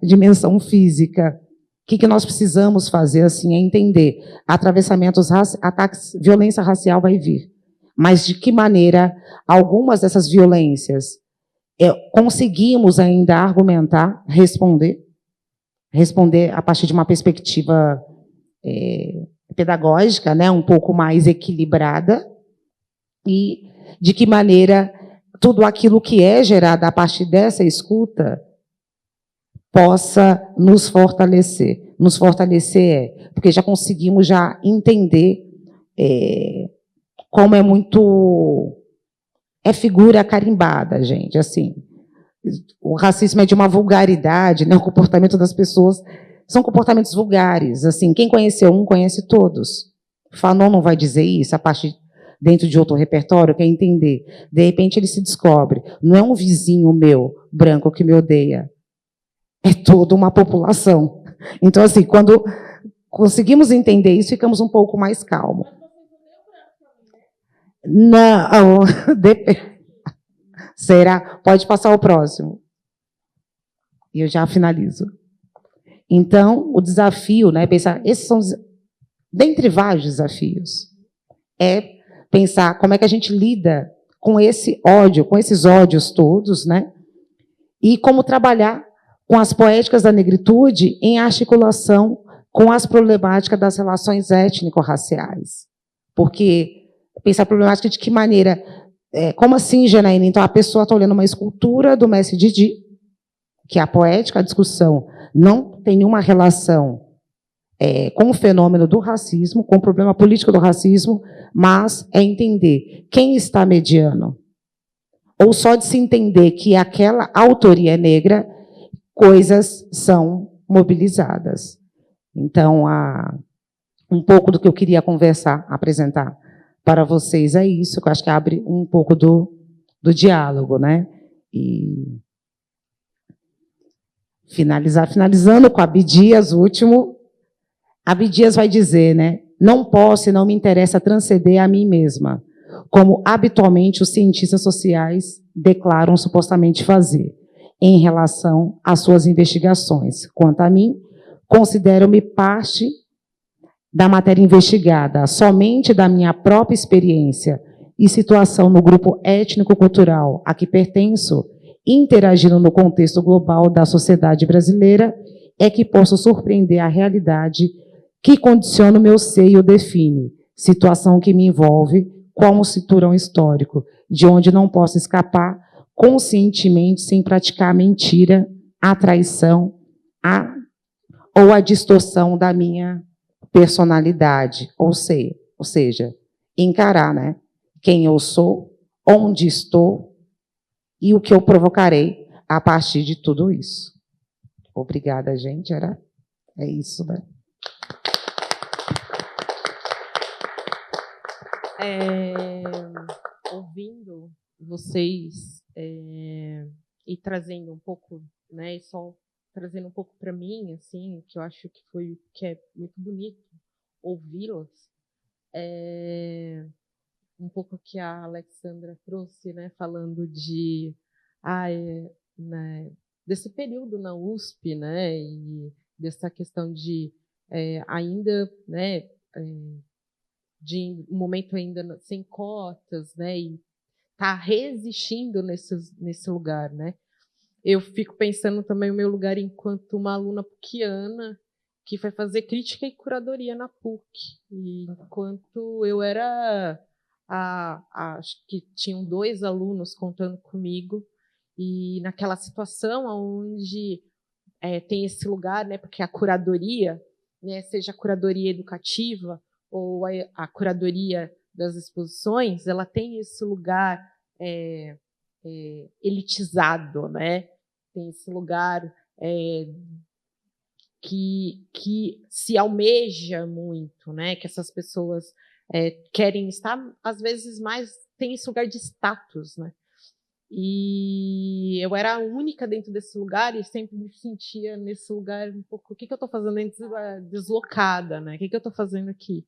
dimensão física. O que nós precisamos fazer assim é entender atravessamentos, ataques, violência racial vai vir, mas de que maneira algumas dessas violências conseguimos ainda argumentar, responder a partir de uma perspectiva pedagógica, né, um pouco mais equilibrada, e de que maneira tudo aquilo que é gerado a partir dessa escuta possa nos fortalecer. Nos fortalecer porque já conseguimos já entender como é muito... É figura carimbada, gente, assim. O racismo é de uma vulgaridade, né? O comportamento das pessoas são comportamentos vulgares. Assim, quem conheceu um, conhece todos. Fanon não vai dizer isso, a partir dentro de outro repertório, quer entender. De repente ele se descobre. Não é um vizinho meu, branco, que me odeia. É toda uma população. Então, assim, quando conseguimos entender isso, ficamos um pouco mais calmos. Não, será? Pode passar o próximo. E eu já finalizo. Então, o desafio, né, pensar, esses são, dentre vários desafios, é pensar como é que a gente lida com esse ódio, com esses ódios todos, né, e como trabalhar com as poéticas da negritude em articulação com as problemáticas das relações étnico-raciais. Porque pensar a problemática de que maneira... como assim, Janaína? Então, a pessoa está olhando uma escultura do mestre Didi, que é a poética, a discussão, não tem nenhuma relação com o fenômeno do racismo, com o problema político do racismo, mas é entender quem está mediando. Ou só de se entender que aquela autoria é negra, coisas são mobilizadas. Então, um pouco do que eu queria conversar, apresentar para vocês é isso, que eu acho que abre um pouco do diálogo, né? E finalizando com Abdias, último. Abdias vai dizer, né? Não posso e não me interessa transcender a mim mesma, como habitualmente os cientistas sociais declaram supostamente fazer, em relação às suas investigações. Quanto a mim, considero-me parte da matéria investigada, somente da minha própria experiência e situação no grupo étnico-cultural a que pertenço, interagindo no contexto global da sociedade brasileira, é que posso surpreender a realidade que condiciona o meu ser e o define, situação que me envolve como cinturão histórico, de onde não posso escapar conscientemente sem praticar a mentira, a traição, ou a distorção da minha personalidade, ou seja, encarar, né, quem eu sou, onde estou e o que eu provocarei a partir de tudo isso. Obrigada, gente. É isso, né? Ouvindo vocês e trazendo um pouco, né, e só trazendo um pouco para mim, assim, que eu acho que é muito bonito ouvi-los, um pouco que a Alexandra trouxe, né, falando de né, desse período na USP, né, e dessa questão de ainda, né, de um momento ainda sem cotas, né, e tá resistindo nesse lugar, né. Eu fico pensando também o meu lugar enquanto uma aluna puciana que foi fazer crítica e curadoria na PUC. E enquanto eu era acho que tinham 2 alunos contando comigo, e naquela situação onde tem esse lugar, né, porque a curadoria, né, seja a curadoria educativa ou a curadoria das exposições, ela tem esse lugar elitizado, né? Tem esse lugar que se almeja muito, né? Que essas pessoas querem estar, às vezes, mais tem esse lugar de status, né? E eu era a única dentro desse lugar e sempre me sentia nesse lugar um pouco, o que eu estou fazendo deslocada, né? O que eu estou fazendo aqui?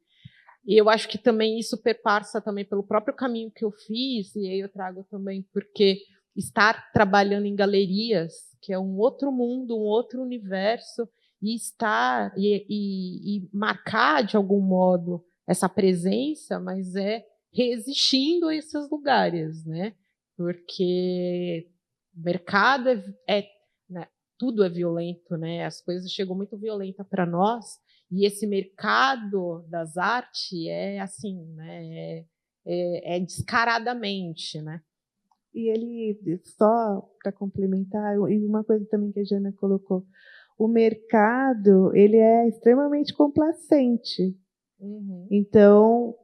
E eu acho que também isso perpassa também pelo próprio caminho que eu fiz, e aí eu trago também porque estar trabalhando em galerias, que é um outro mundo, um outro universo, e estar e marcar de algum modo essa presença, mas resistindo a esses lugares, né? Porque o mercado né, tudo é violento, né? As coisas chegam muito violenta para nós. E esse mercado das artes é assim, né? É descaradamente, né? E ele, só para complementar, e uma coisa também que a Jana colocou, o mercado ele é extremamente complacente. Então,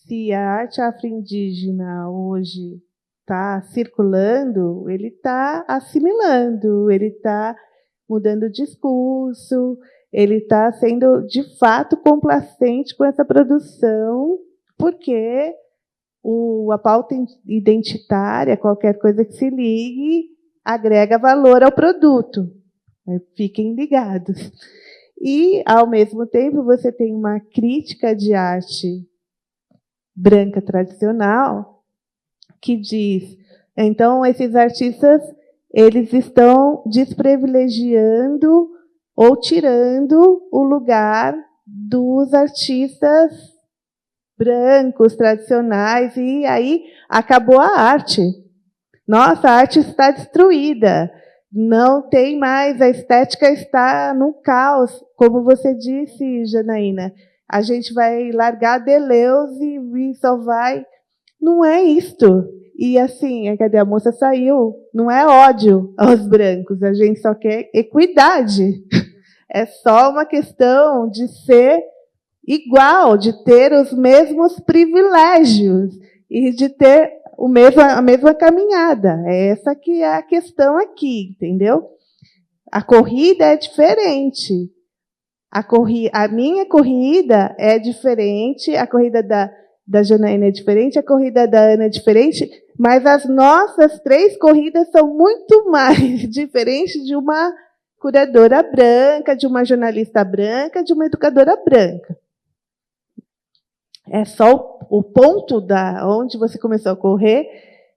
se a arte afro-indígena hoje está circulando, ele está assimilando, ele está mudando o discurso, ele está sendo, de fato, complacente com essa produção, porque a pauta identitária, qualquer coisa que se ligue, agrega valor ao produto. Fiquem ligados. E, ao mesmo tempo, você tem uma crítica de arte branca tradicional que diz, então, esses artistas eles estão desprivilegiando ou tirando o lugar dos artistas brancos, tradicionais, e aí acabou a arte. Nossa, a arte está destruída. Não tem mais, a estética está no caos. Como você disse, Janaína, a gente vai largar Deleuze e só vai... Não é isto. E assim, cadê a moça saiu? Não é ódio aos brancos, a gente só quer equidade. É só uma questão de ser igual, de ter os mesmos privilégios e de ter a mesma caminhada. É essa que é a questão aqui, entendeu? A corrida é diferente. A minha corrida é diferente, a corrida da Janaína é diferente, a corrida da Ana é diferente, mas as nossas 3 corridas são muito mais diferentes de uma curadora branca, de uma jornalista branca, de uma educadora branca. É só o ponto onde você começou a correr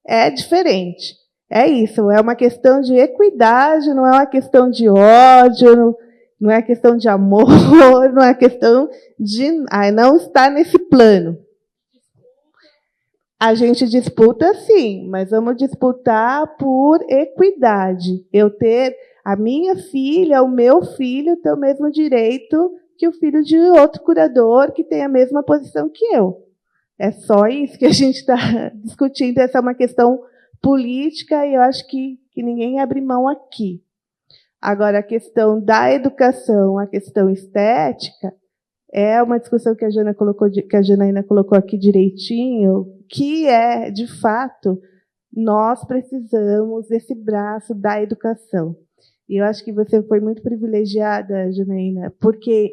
é diferente. É isso, é uma questão de equidade, não é uma questão de ódio, não é questão de amor, não é questão de não estar nesse plano. A gente disputa, sim, mas vamos disputar por equidade. Eu ter a minha filha, o meu filho, ter o mesmo direito que o filho de outro curador que tem a mesma posição que eu. É só isso que a gente está discutindo. Essa é uma questão política e eu acho que ninguém abre mão aqui. Agora, a questão da educação, a questão estética, é uma discussão que a Janaína colocou aqui direitinho, que é, de fato, nós precisamos desse braço da educação. E eu acho que você foi muito privilegiada, Janaína, porque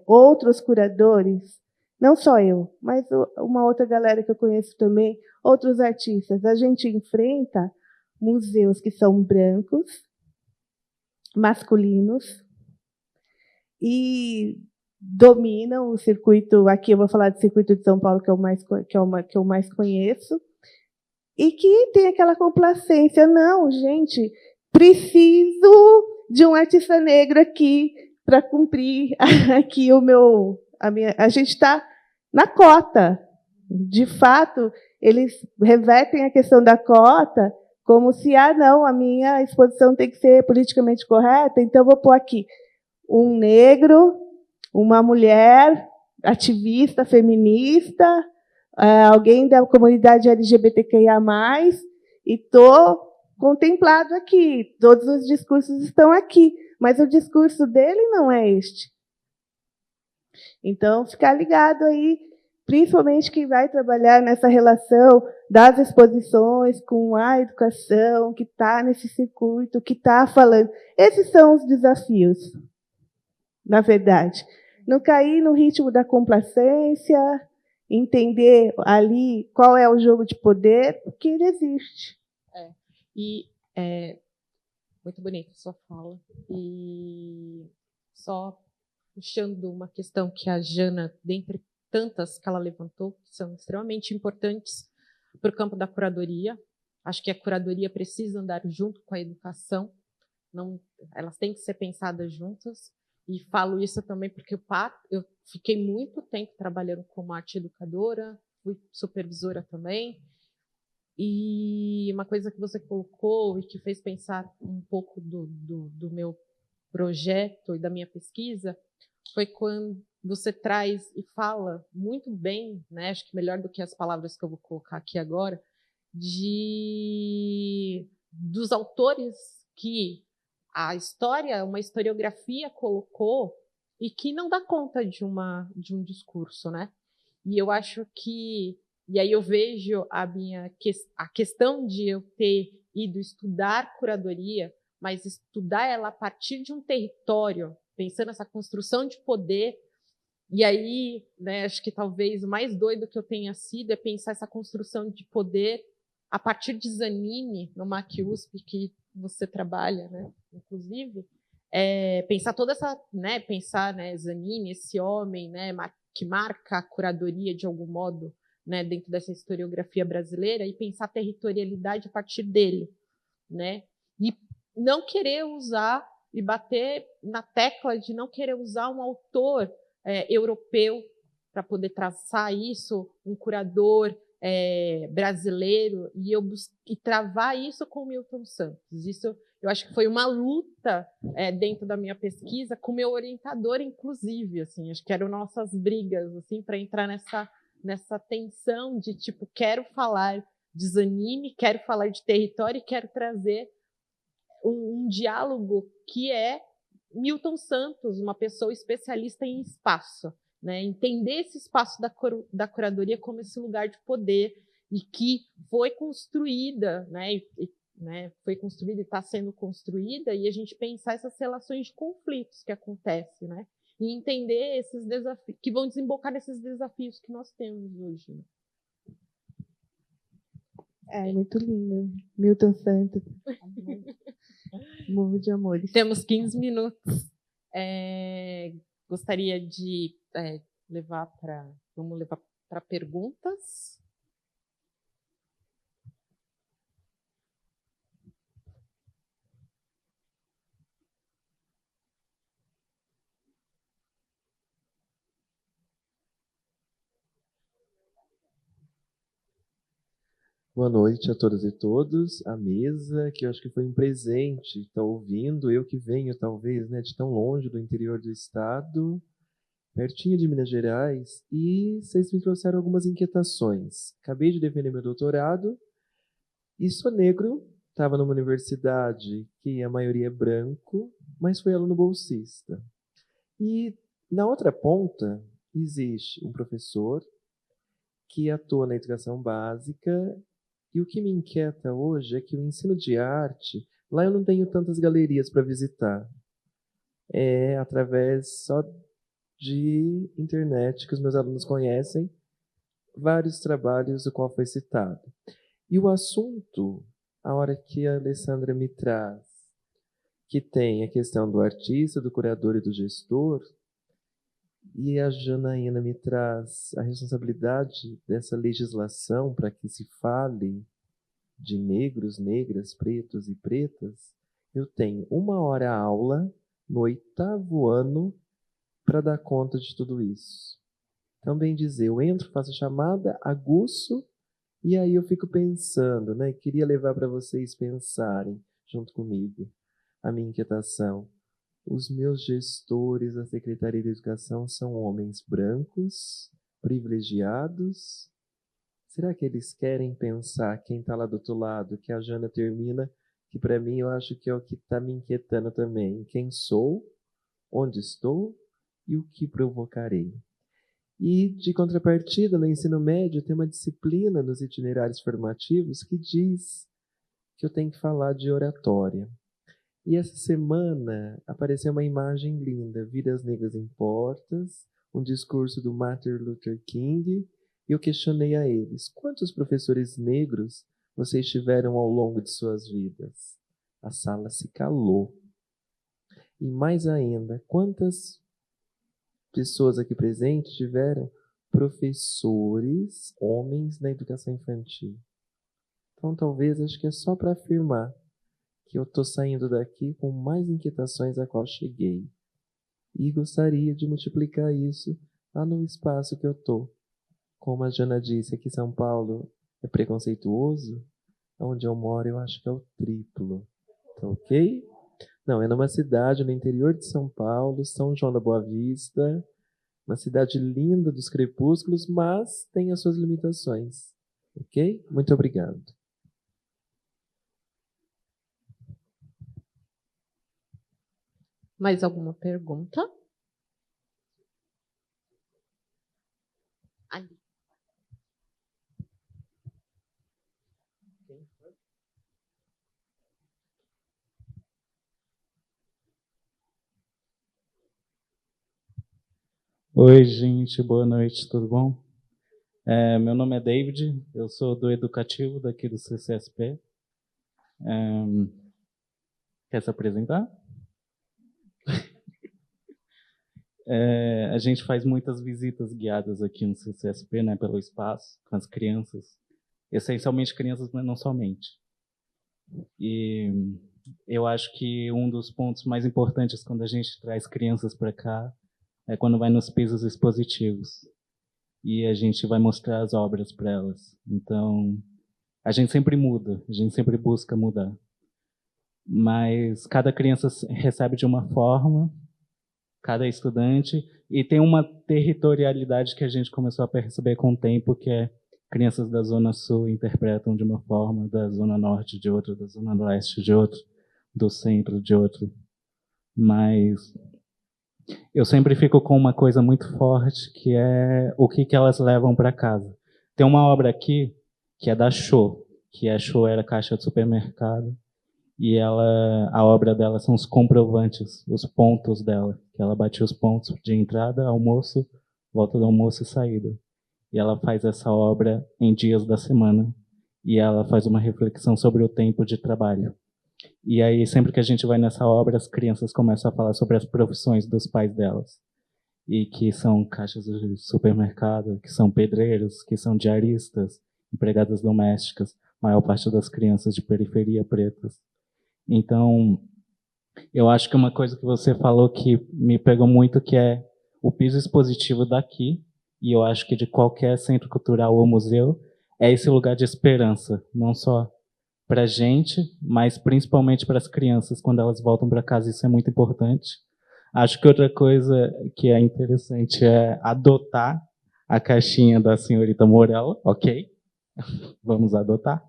outros curadores, não só eu, mas uma outra galera que eu conheço também, outros artistas, a gente enfrenta museus que são brancos, masculinos, e dominam o circuito, aqui eu vou falar do circuito de São Paulo, que eu mais conheço, e que tem aquela complacência. Não, gente, preciso de um artista negro aqui para cumprir aqui a gente está na cota. De fato, eles revertem a questão da cota como se, não, a minha exposição tem que ser politicamente correta, então eu vou pôr aqui um negro, uma mulher ativista, feminista, alguém da comunidade LGBTQIA+, e estou contemplado aqui. Todos os discursos estão aqui, mas o discurso dele não é este. Então, ficar ligado aí, principalmente quem vai trabalhar nessa relação das exposições com a educação, que está nesse circuito, que está falando. Esses são os desafios, na verdade. Não cair no ritmo da complacência, entender ali qual é o jogo de poder, porque ele existe. Muito bonita a sua fala. E só puxando uma questão que a Jana, dentre tantas que ela levantou, que são extremamente importantes para o campo da curadoria. Acho que a curadoria precisa andar junto com a educação, elas têm que ser pensadas juntas. E falo isso também porque eu fiquei muito tempo trabalhando como arte educadora, fui supervisora também. E uma coisa que você colocou e que fez pensar um pouco do meu projeto e da minha pesquisa foi quando você traz e fala muito bem, né, acho que melhor do que as palavras que eu vou colocar aqui agora, dos autores que a história, uma historiografia colocou e que não dá conta de um discurso, né? E eu acho que, e aí eu vejo a questão de eu ter ido estudar curadoria, mas estudar ela a partir de um território, pensando nessa construção de poder. E aí, né, acho que talvez o mais doido que eu tenha sido é pensar essa construção de poder a partir de Zanini, no MAC-USP, que você trabalha, né, inclusive, pensar toda essa, né, pensar, né, Zanini, esse homem, né, que marca a curadoria de algum modo, né, dentro dessa historiografia brasileira, e pensar a territorialidade a partir dele, né, e não querer usar e bater na tecla de não querer usar um autor europeu para poder traçar isso, um curador brasileiro, e travar isso com Milton Santos. Isso eu acho que foi uma luta dentro da minha pesquisa com meu orientador, inclusive, assim, acho que eram nossas brigas assim, para entrar nessa tensão de tipo, quero falar de Zanini, quero falar de território e quero trazer um diálogo que é Milton Santos, uma pessoa especialista em espaço, né? Entender esse espaço da curadoria como esse lugar de poder e que foi construída, né? Foi construída e está sendo construída, e a gente pensar essas relações de conflitos que acontecem, né? E entender esses desafios, que vão desembocar nesses desafios que nós temos hoje. Né? Muito lindo. Milton Santos. Morro de amores. Temos 15 minutos. Gostaria de vamos levar para perguntas. Boa noite a todas e todos. A mesa, que eu acho que foi um presente, está ouvindo, eu que venho, talvez, né, de tão longe do interior do estado, pertinho de Minas Gerais, e vocês me trouxeram algumas inquietações. Acabei de defender meu doutorado, e sou negro, estava numa universidade que a maioria é branco, mas fui aluno bolsista. E na outra ponta existe um professor que atua na educação básica. E o que me inquieta hoje é que o ensino de arte, lá eu não tenho tantas galerias para visitar. É através só de internet que os meus alunos conhecem vários trabalhos do qual foi citado. E o assunto, a hora que a Alessandra me traz, que tem a questão do artista, do curador e do gestor, e a Janaína me traz a responsabilidade dessa legislação para que se fale de negros, negras, pretos e pretas. Eu tenho 1 hora aula no 8º ano para dar conta de tudo isso. Então, bem dizer, eu entro, faço a chamada, aguço, e aí eu fico pensando, né? Queria levar para vocês pensarem junto comigo a minha inquietação. Os meus gestores da Secretaria de Educação são homens brancos, privilegiados. Será que eles querem pensar, quem está lá do outro lado, que a Jana termina, que para mim eu acho que é o que está me inquietando também. Quem sou, onde estou e o que provocarei. E, de contrapartida, no ensino médio tem uma disciplina nos itinerários formativos que diz que eu tenho que falar de oratória. E essa semana apareceu uma imagem linda, Vidas Negras Importas, um discurso do Martin Luther King, e eu questionei a eles, quantos professores negros vocês tiveram ao longo de suas vidas? A sala se calou. E mais ainda, quantas pessoas aqui presentes tiveram professores, homens na educação infantil? Então talvez, acho que é só para afirmar que eu estou saindo daqui com mais inquietações a qual cheguei. E gostaria de multiplicar isso lá no espaço que eu estou. Como a Jana disse, aqui São Paulo é preconceituoso, onde eu moro eu acho que é o triplo. Tá ok? Não, é numa cidade no interior de São Paulo, São João da Boa Vista, uma cidade linda dos crepúsculos, mas tem as suas limitações. Ok? Muito obrigado. Mais alguma pergunta? Ali. Oi, gente, boa noite, tudo bom? Meu nome é David, eu sou do Educativo daqui do CCSP. Quer se apresentar? A gente faz muitas visitas guiadas aqui no CCSP, né, pelo espaço, com as crianças, essencialmente crianças, mas não somente. E eu acho que um dos pontos mais importantes quando a gente traz crianças para cá é quando vai nos pisos expositivos e a gente vai mostrar as obras para elas. Então, a gente sempre muda, a gente sempre busca mudar. Mas cada criança recebe de uma forma, cada estudante, e tem uma territorialidade que a gente começou a perceber com o tempo, que é crianças da Zona Sul interpretam de uma forma, da Zona Norte de outra, da Zona Leste de outra, do Centro de outra. Mas eu sempre fico com uma coisa muito forte, que é o que elas levam para casa. Tem uma obra aqui, que é da Show, que a Show era caixa de supermercado, e a obra dela são os comprovantes, os pontos dela, que ela batia os pontos de entrada, almoço, volta do almoço e saída. E ela faz essa obra em dias da semana, e ela faz uma reflexão sobre o tempo de trabalho. E aí, sempre que a gente vai nessa obra, as crianças começam a falar sobre as profissões dos pais delas. E que são caixas de supermercado, que são pedreiros, que são diaristas, empregadas domésticas, a maior parte das crianças de periferia pretas. Então, eu acho que uma coisa que você falou que me pegou muito, que é o piso expositivo daqui, e eu acho que de qualquer centro cultural ou museu, é esse lugar de esperança, não só para a gente, mas principalmente para as crianças, quando elas voltam para casa, isso é muito importante. Acho que outra coisa que é interessante é adotar a caixinha da senhorita Morella, ok? Vamos adotar.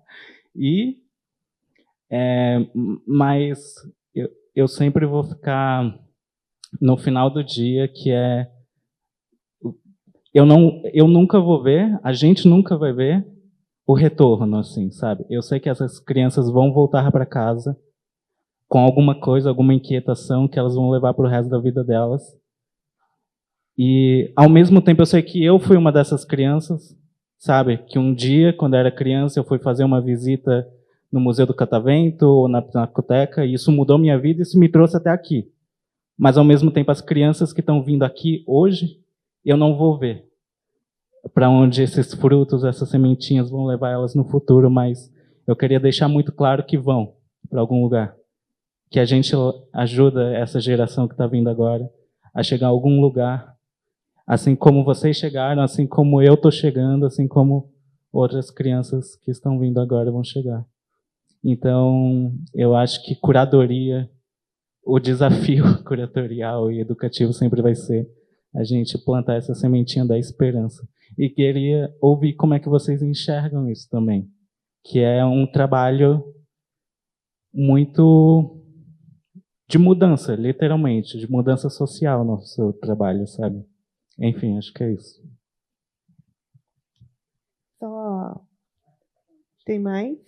Mas eu sempre vou ficar no final do dia, que é eu nunca vou ver, a gente nunca vai ver o retorno, assim, sabe? Eu sei que essas crianças vão voltar para casa com alguma coisa, alguma inquietação que elas vão levar para o resto da vida delas. E, ao mesmo tempo, eu sei que eu fui uma dessas crianças, sabe? Que um dia, quando eu era criança, eu fui fazer uma visita no Museu do Catavento ou na Pinacoteca, e isso mudou minha vida e isso me trouxe até aqui. Mas, ao mesmo tempo, as crianças que estão vindo aqui hoje, eu não vou ver para onde esses frutos, essas sementinhas vão levar elas no futuro, mas eu queria deixar muito claro que vão para algum lugar. Que a gente ajuda essa geração que está vindo agora a chegar a algum lugar, assim como vocês chegaram, assim como eu estou chegando, assim como outras crianças que estão vindo agora vão chegar. Então, eu acho que curadoria, o desafio curatorial e educativo sempre vai ser a gente plantar essa sementinha da esperança. E queria ouvir como é que vocês enxergam isso também, que é um trabalho muito de mudança, literalmente, de mudança social no seu trabalho, sabe? Enfim, acho que é isso. Só... Tem mais?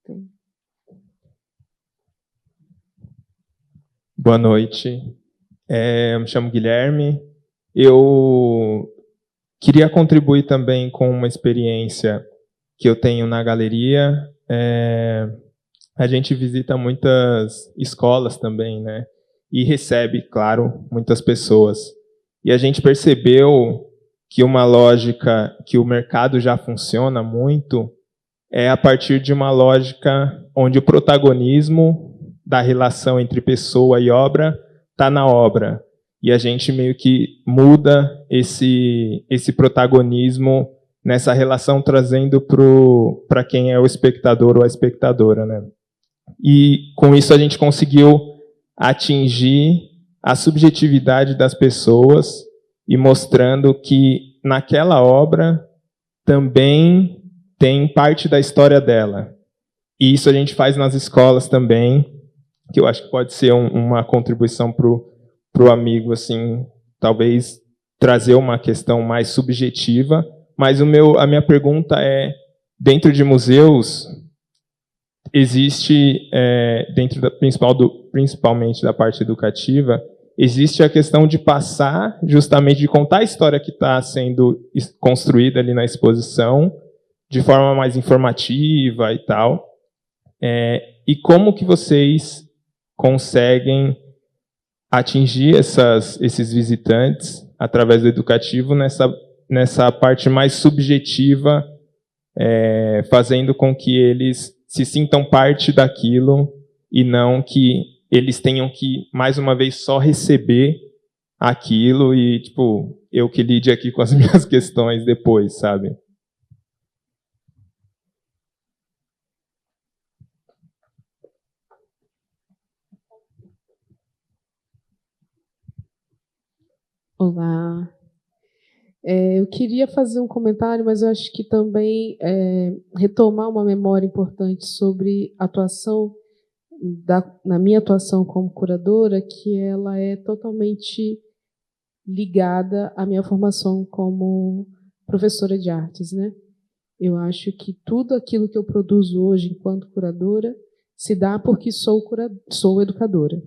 Tem. Boa noite. Eu me chamo Guilherme. Eu queria contribuir também com uma experiência que eu tenho na galeria. A gente visita muitas escolas também, né? E recebe, claro, muitas pessoas. E a gente percebeu que uma lógica que o mercado já funciona muito é a partir de uma lógica onde o protagonismo da relação entre pessoa e obra está na obra. E a gente meio que muda esse protagonismo nessa relação, trazendo para quem é o espectador ou a espectadora, né? E com isso a gente conseguiu atingir a subjetividade das pessoas e mostrando que naquela obra também tem parte da história dela. E isso a gente faz nas escolas também. que eu acho que pode ser uma contribuição para o amigo, assim, talvez trazer uma questão mais subjetiva, mas a minha pergunta é, dentro de museus, existe, principalmente da parte educativa, existe a questão de passar, justamente, de contar a história que está sendo construída ali na exposição, de forma mais informativa e tal. E como que vocês conseguem atingir esses visitantes através do educativo nessa parte mais subjetiva, fazendo com que eles se sintam parte daquilo e não que eles tenham que, mais uma vez, só receber aquilo e, tipo, eu que lide aqui com as minhas questões depois, sabe? Olá. Eu queria fazer um comentário, mas eu acho que também retomar uma memória importante sobre a atuação, na minha atuação como curadora, que ela é totalmente ligada à minha formação como professora de artes, né? Eu acho que tudo aquilo que eu produzo hoje enquanto curadora se dá porque sou educadora.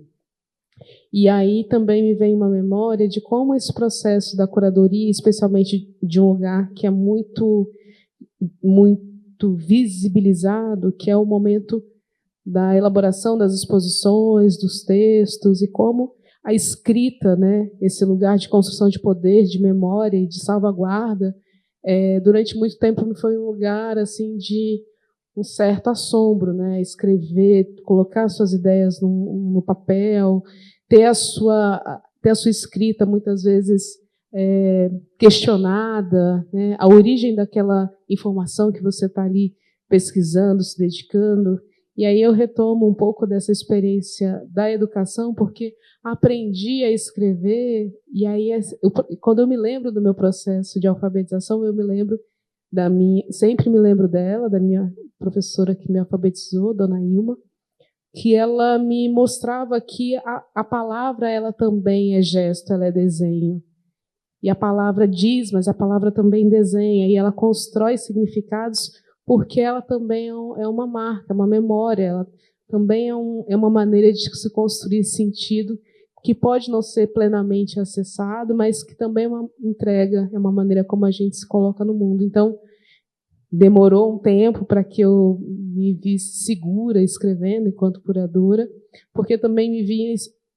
E aí também me vem uma memória de como esse processo da curadoria, especialmente de um lugar que é muito, muito visibilizado, que é o momento da elaboração das exposições, dos textos, e como a escrita, né, esse lugar de construção de poder, de memória e de salvaguarda, durante muito tempo me foi um lugar assim de um certo assombro, né? Escrever, colocar suas ideias no papel, ter a sua escrita muitas vezes questionada, né? A origem daquela informação que você está ali pesquisando, se dedicando. E aí eu retomo um pouco dessa experiência da educação, porque aprendi a escrever, e aí quando eu me lembro do meu processo de alfabetização, eu me lembro sempre me lembro dela, da minha professora que me alfabetizou, Dona Ilma, que ela me mostrava que a palavra ela também é gesto, ela é desenho. E a palavra diz, mas a palavra também desenha, e ela constrói significados porque ela também é uma marca, uma memória, ela também é uma maneira de se construir sentido que pode não ser plenamente acessado, mas que também é uma entrega, é uma maneira como a gente se coloca no mundo. Então, demorou um tempo para que eu me visse segura escrevendo enquanto curadora, porque também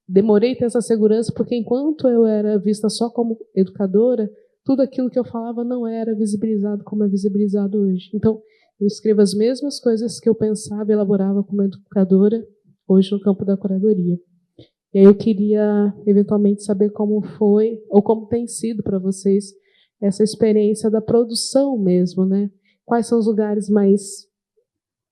demorei a ter essa segurança, porque enquanto eu era vista só como educadora, tudo aquilo que eu falava não era visibilizado como é visibilizado hoje. Então, eu escrevo as mesmas coisas que eu pensava e elaborava como educadora, hoje no campo da curadoria. E aí eu queria, eventualmente, saber como foi, ou como tem sido para vocês, essa experiência da produção mesmo, né? Quais são os lugares mais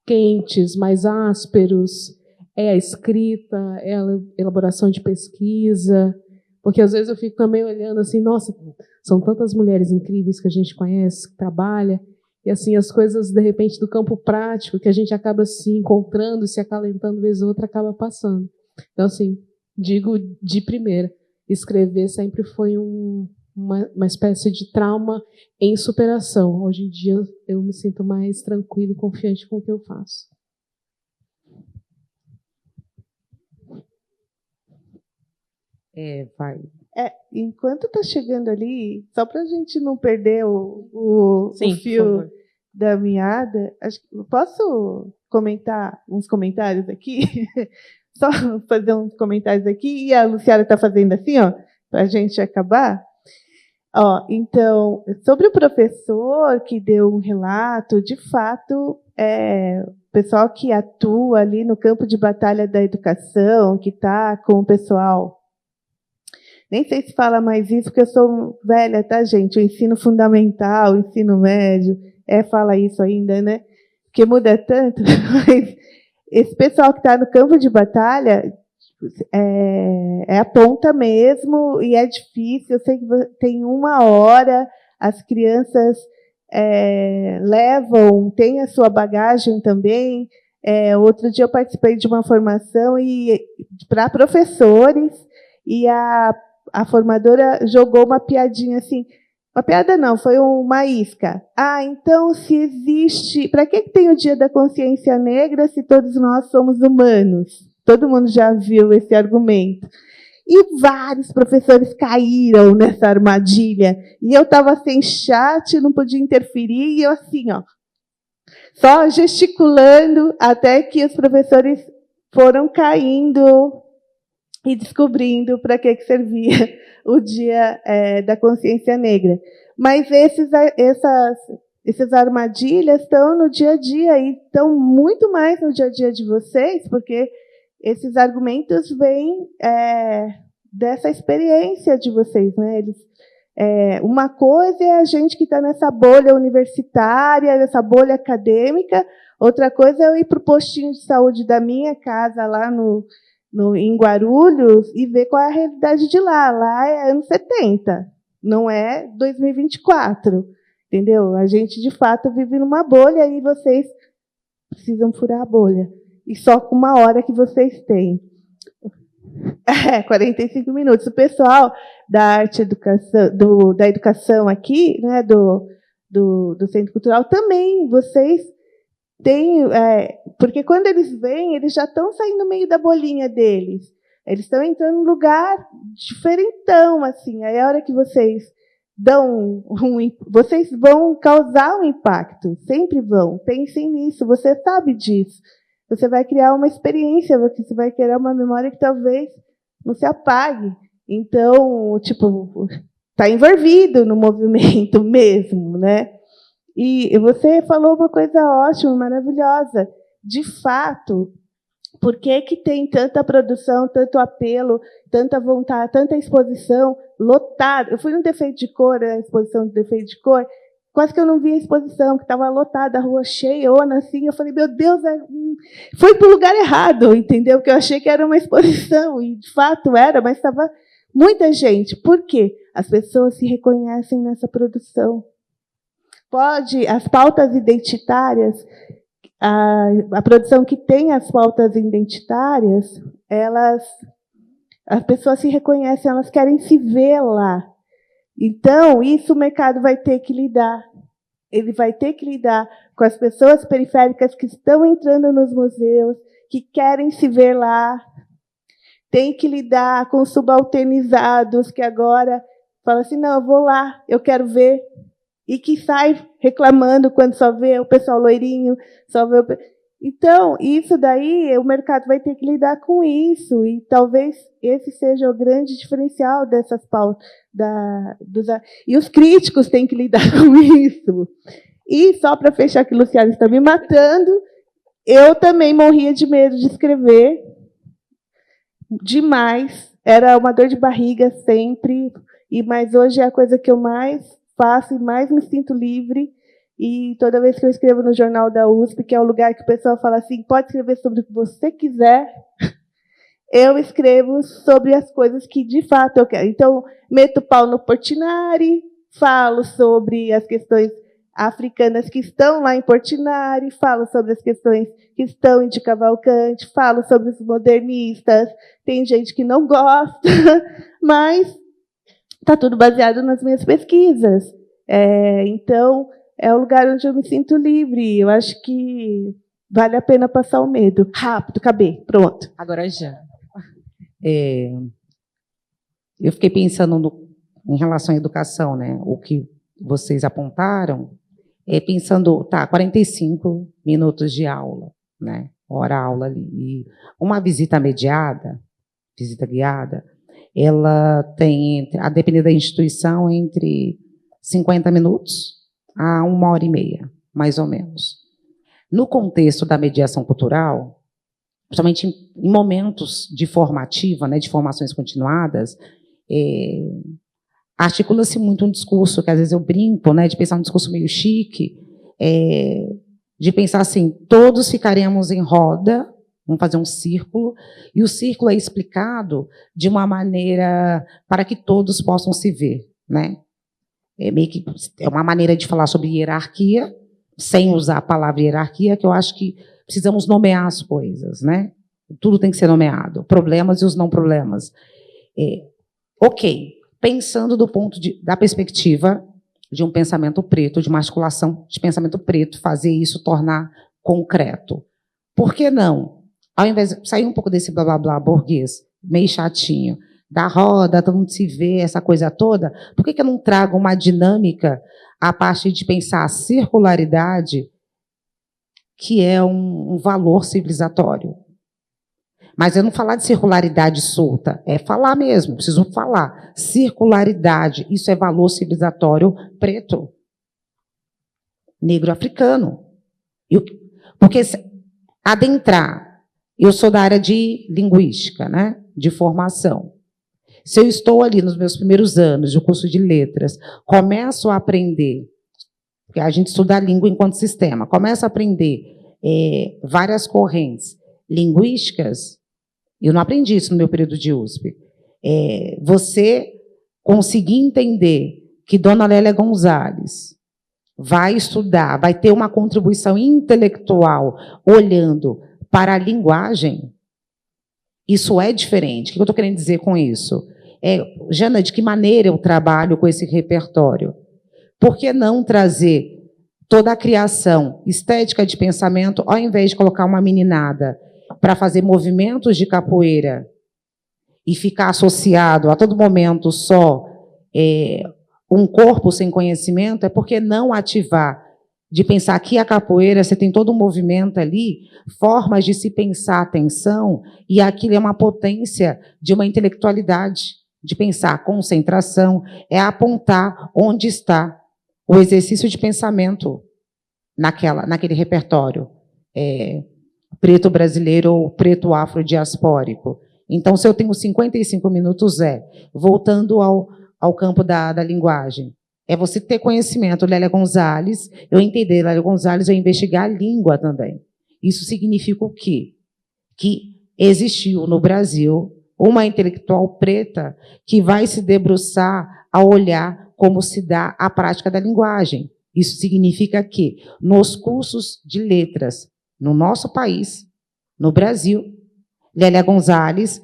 quentes, mais ásperos? É a escrita, é a elaboração de pesquisa? Porque às vezes eu fico também olhando assim, nossa, são tantas mulheres incríveis que a gente conhece, que trabalha, e assim as coisas, de repente, do campo prático, que a gente acaba se encontrando, se acalentando, vez ou outra, acaba passando. Então, assim, digo de primeira, escrever sempre foi uma espécie de trauma em superação. Hoje em dia eu me sinto mais tranquila e confiante com o que eu faço. Vai. Enquanto está chegando ali, só para a gente não perder o fio da meada, posso comentar uns comentários aqui? Só fazer uns comentários aqui, e a Luciara está fazendo assim, para a gente acabar. Então, sobre o professor que deu um relato, de fato, o pessoal que atua ali no campo de batalha da educação, que está com o pessoal, nem sei se fala mais isso, porque eu sou velha, tá, gente? O ensino fundamental, o ensino médio, fala isso ainda, né? Porque muda tanto, mas esse pessoal que está no campo de batalha é a ponta mesmo, e é difícil. Eu sei que tem 1 hora, as crianças levam, tem a sua bagagem também, Outro dia eu participei de uma formação para professores, e a formadora jogou uma piadinha assim. Uma piada não, foi uma isca. Então, se existe... Para que tem o Dia da Consciência Negra se todos nós somos humanos? Todo mundo já viu esse argumento. E vários professores caíram nessa armadilha. E eu estava sem chat, não podia interferir, e eu assim, só gesticulando, até que os professores foram caindo e descobrindo para que servia o Dia da Consciência Negra. Mas essas armadilhas estão no dia a dia, e estão muito mais no dia a dia de vocês, porque esses argumentos vêm dessa experiência de vocês, né? Uma coisa é a gente que está nessa bolha universitária, nessa bolha acadêmica, outra coisa é eu ir para o postinho de saúde da minha casa, lá em Guarulhos, e ver qual é a realidade de lá. Lá é anos 70, não é 2024. Entendeu? A gente, de fato, vive numa bolha, e vocês precisam furar a bolha. E só com 1 hora que vocês têm. 45 minutos. O pessoal da arte e educação, da educação aqui, né, do Centro Cultural, também, vocês têm... porque quando eles vêm, eles já estão saindo no meio da bolinha deles. Eles estão entrando num lugar diferentão, assim. Aí a hora que vocês vocês vão causar um impacto, sempre vão. Pensem nisso, você sabe disso. Você vai criar uma experiência, você vai criar uma memória que talvez não se apague. Então, está envolvido no movimento mesmo, né? E você falou uma coisa ótima, maravilhosa. De fato, por que tem tanta produção, tanto apelo, tanta vontade, tanta exposição lotada? Eu fui no Defeito de Cor, a exposição do Defeito de Cor, quase que eu não vi a exposição, que estava lotada, a rua cheiona, assim. Eu falei, meu Deus, foi para o lugar errado, entendeu? Porque eu achei que era uma exposição, e de fato era, mas estava muita gente. Por quê? As pessoas se reconhecem nessa produção. As pautas identitárias, a produção que tem as pautas identitárias, as pessoas se reconhecem, elas querem se ver lá. Então, isso o mercado vai ter que lidar. Ele vai ter que lidar com as pessoas periféricas que estão entrando nos museus, que querem se ver lá. Tem que lidar com os subalternizados, que agora falam assim, não, eu vou lá, eu quero ver. E que sai reclamando quando só vê o pessoal loirinho, só vê Então, isso daí, o mercado vai ter que lidar com isso, e talvez esse seja o grande diferencial dessas pautas. E os críticos têm que lidar com isso. E, só para fechar, que o Luciano está me matando, eu também morria de medo de escrever, demais, era uma dor de barriga sempre, mas hoje é a coisa que eu mais faço e mais me sinto livre. E toda vez que eu escrevo no Jornal da USP, que é o lugar que o pessoal fala assim, pode escrever sobre o que você quiser, eu escrevo sobre as coisas que, de fato, eu quero. Então, meto o pau no Portinari, falo sobre as questões africanas que estão lá em Portinari, falo sobre as questões que estão em de Cavalcante, falo sobre os modernistas. Tem gente que não gosta, mas está tudo baseado nas minhas pesquisas. Então, é o lugar onde eu me sinto livre. Eu acho que vale a pena passar o medo. Rápido, acabei, pronto. Agora já. Eu fiquei pensando em relação à educação, né? O que vocês apontaram, pensando, 45 minutos de aula, né? Hora aula ali. E uma visita mediada, visita guiada, ela tem, a depender da instituição, entre 50 minutos a 1h30, mais ou menos. No contexto da mediação cultural, principalmente em momentos de formativa, né, de formações continuadas, articula-se muito um discurso, que às vezes eu brinco, né, de pensar um discurso meio chique, de pensar assim, todos ficaremos em roda, vamos fazer um círculo, e o círculo é explicado de uma maneira para que todos possam se ver, né? Meio que é uma maneira de falar sobre hierarquia, sem usar a palavra hierarquia, que eu acho que precisamos nomear as coisas, né? Tudo tem que ser nomeado, problemas e os não problemas. Ok, pensando da perspectiva de um pensamento preto, de uma articulação de pensamento preto, fazer isso tornar concreto. Por que não? Ao invés de sair um pouco desse blá blá blá burguês, meio chatinho, da roda, todo mundo se vê, essa coisa toda, por que eu não trago uma dinâmica a partir de pensar a circularidade, que é um valor civilizatório? Mas eu não falar de circularidade solta, é falar mesmo, preciso falar. Circularidade, isso é valor civilizatório preto, negro africano. Porque adentrar, eu sou da área de linguística, né, de formação. Se eu estou ali nos meus primeiros anos do curso de letras, começo a aprender, porque a gente estuda a língua enquanto sistema, começo a aprender várias correntes linguísticas. Eu não aprendi isso no meu período de USP. Você conseguir entender que Dona Lélia Gonzalez vai estudar, vai ter uma contribuição intelectual olhando para a linguagem, isso é diferente. O que eu estou querendo dizer com isso? Jana, de que maneira eu trabalho com esse repertório? Por que não trazer toda a criação estética de pensamento, ao invés de colocar uma meninada para fazer movimentos de capoeira e ficar associado a todo momento só um corpo sem conhecimento, por que não ativar, de pensar que a capoeira, você tem todo um movimento ali, formas de se pensar a atenção, e aquilo é uma potência de uma intelectualidade, de pensar concentração, é apontar onde está o exercício de pensamento naquele repertório preto brasileiro ou preto afrodiaspórico. Então, se eu tenho 55 minutos, voltando ao campo da linguagem, você ter conhecimento, Lélia Gonzalez, eu entender Lélia Gonzalez, eu investigar a língua também. Isso significa o quê? Que existiu no Brasil uma intelectual preta que vai se debruçar a olhar como se dá a prática da linguagem. Isso significa que, nos cursos de letras, no nosso país, no Brasil, Lélia Gonzalez,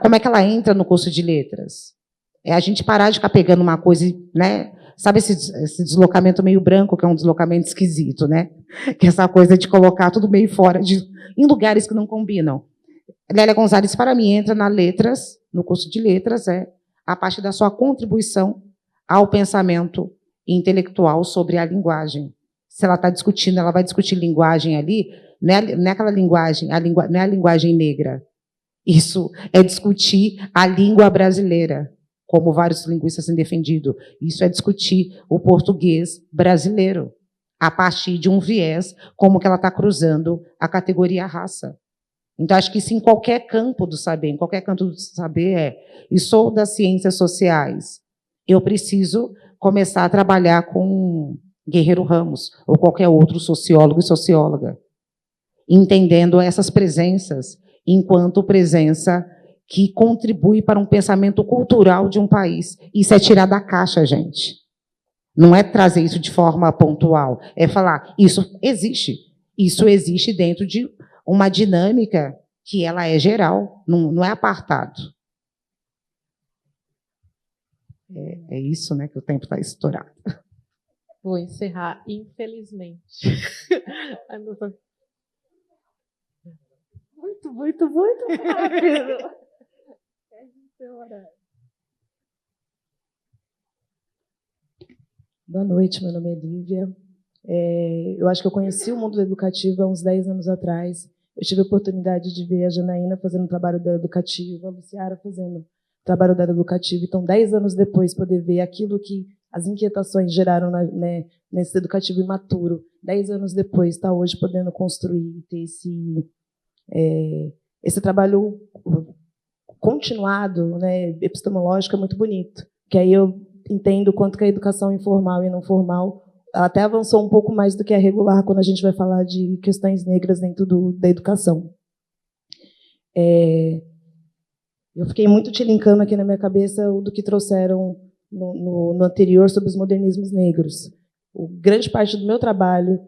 como é que ela entra no curso de letras? É a gente parar de ficar pegando uma coisa, né? Sabe esse deslocamento meio branco, que é um deslocamento esquisito, né? Que é essa coisa de colocar tudo meio fora, em lugares que não combinam. Lélia Gonzalez, para mim, entra na letras, no curso de letras, a partir da sua contribuição ao pensamento intelectual sobre a linguagem. Se ela está discutindo, ela vai discutir linguagem ali, não é aquela linguagem, não é a linguagem negra. Isso é discutir a língua brasileira, como vários linguistas têm defendido. Isso é discutir o português brasileiro, a partir de um viés, como que ela está cruzando a categoria raça. Então, acho que isso em qualquer campo do saber, em qualquer canto do saber e sou das ciências sociais, eu preciso começar a trabalhar com Guerreiro Ramos, ou qualquer outro sociólogo e socióloga, entendendo essas presenças enquanto presença que contribui para um pensamento cultural de um país. Isso é tirar da caixa, gente. Não é trazer isso de forma pontual, é falar, isso existe dentro de uma dinâmica que ela é geral, não é apartado. É isso, né, que o tempo está estourado. Vou encerrar, infelizmente. Muito rápido. Boa noite, meu nome é Lívia. Eu acho que eu conheci o mundo educativo há uns 10 anos atrás. Eu tive a oportunidade de ver a Janaína fazendo trabalho da educativa, a Luciara fazendo trabalho da educativa. Então, 10 anos depois, poder ver aquilo que as inquietações geraram nesse educativo imaturo. 10 anos depois, está hoje podendo construir, ter esse trabalho continuado, né, epistemológico, é muito bonito. Que aí eu entendo o quanto que a educação informal e não formal ela até avançou um pouco mais do que a regular quando a gente vai falar de questões negras dentro da educação. Eu fiquei muito tilincando aqui na minha cabeça do que trouxeram no anterior sobre os modernismos negros. Grande parte do meu trabalho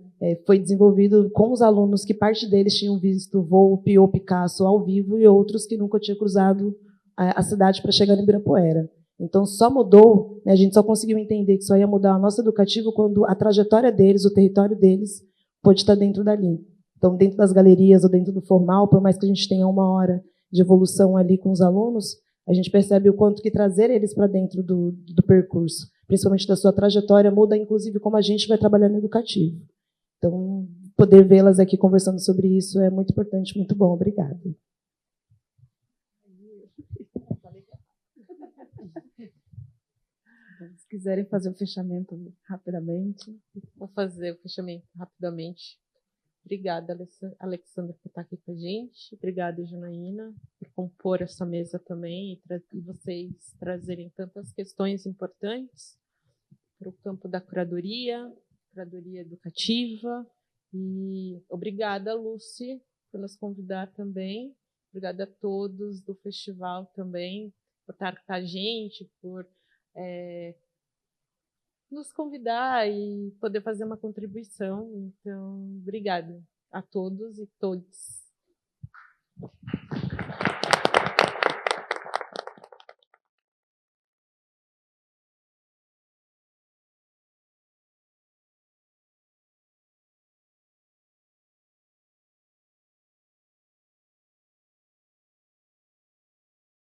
foi desenvolvido com os alunos que parte deles tinham visto Volpe ou Picasso ao vivo e outros que nunca tinham cruzado a cidade para chegar em Ibirapuera. Então, só mudou, né, a gente só conseguiu entender que só ia mudar o nosso educativo quando a trajetória deles, o território deles, pôde estar dentro dali. Então, dentro das galerias ou dentro do formal, por mais que a gente tenha 1 hora de evolução ali com os alunos, a gente percebe o quanto que trazer eles para dentro do percurso, principalmente da sua trajetória, muda, inclusive, como a gente vai trabalhar no educativo. Então, poder vê-las aqui conversando sobre isso é muito importante, muito bom. Obrigada. Se quiserem fazer o fechamento rapidamente. Vou fazer o fechamento rapidamente. Obrigada, Alexandra, por estar aqui com a gente. Obrigada, Janaína, por compor essa mesa também e vocês trazerem tantas questões importantes para o campo da curadoria educativa. E obrigada, Lucy, por nos convidar também. Obrigada a todos do festival também, por estar com a gente, por nos convidar e poder fazer uma contribuição. Então, obrigada a todos e todas.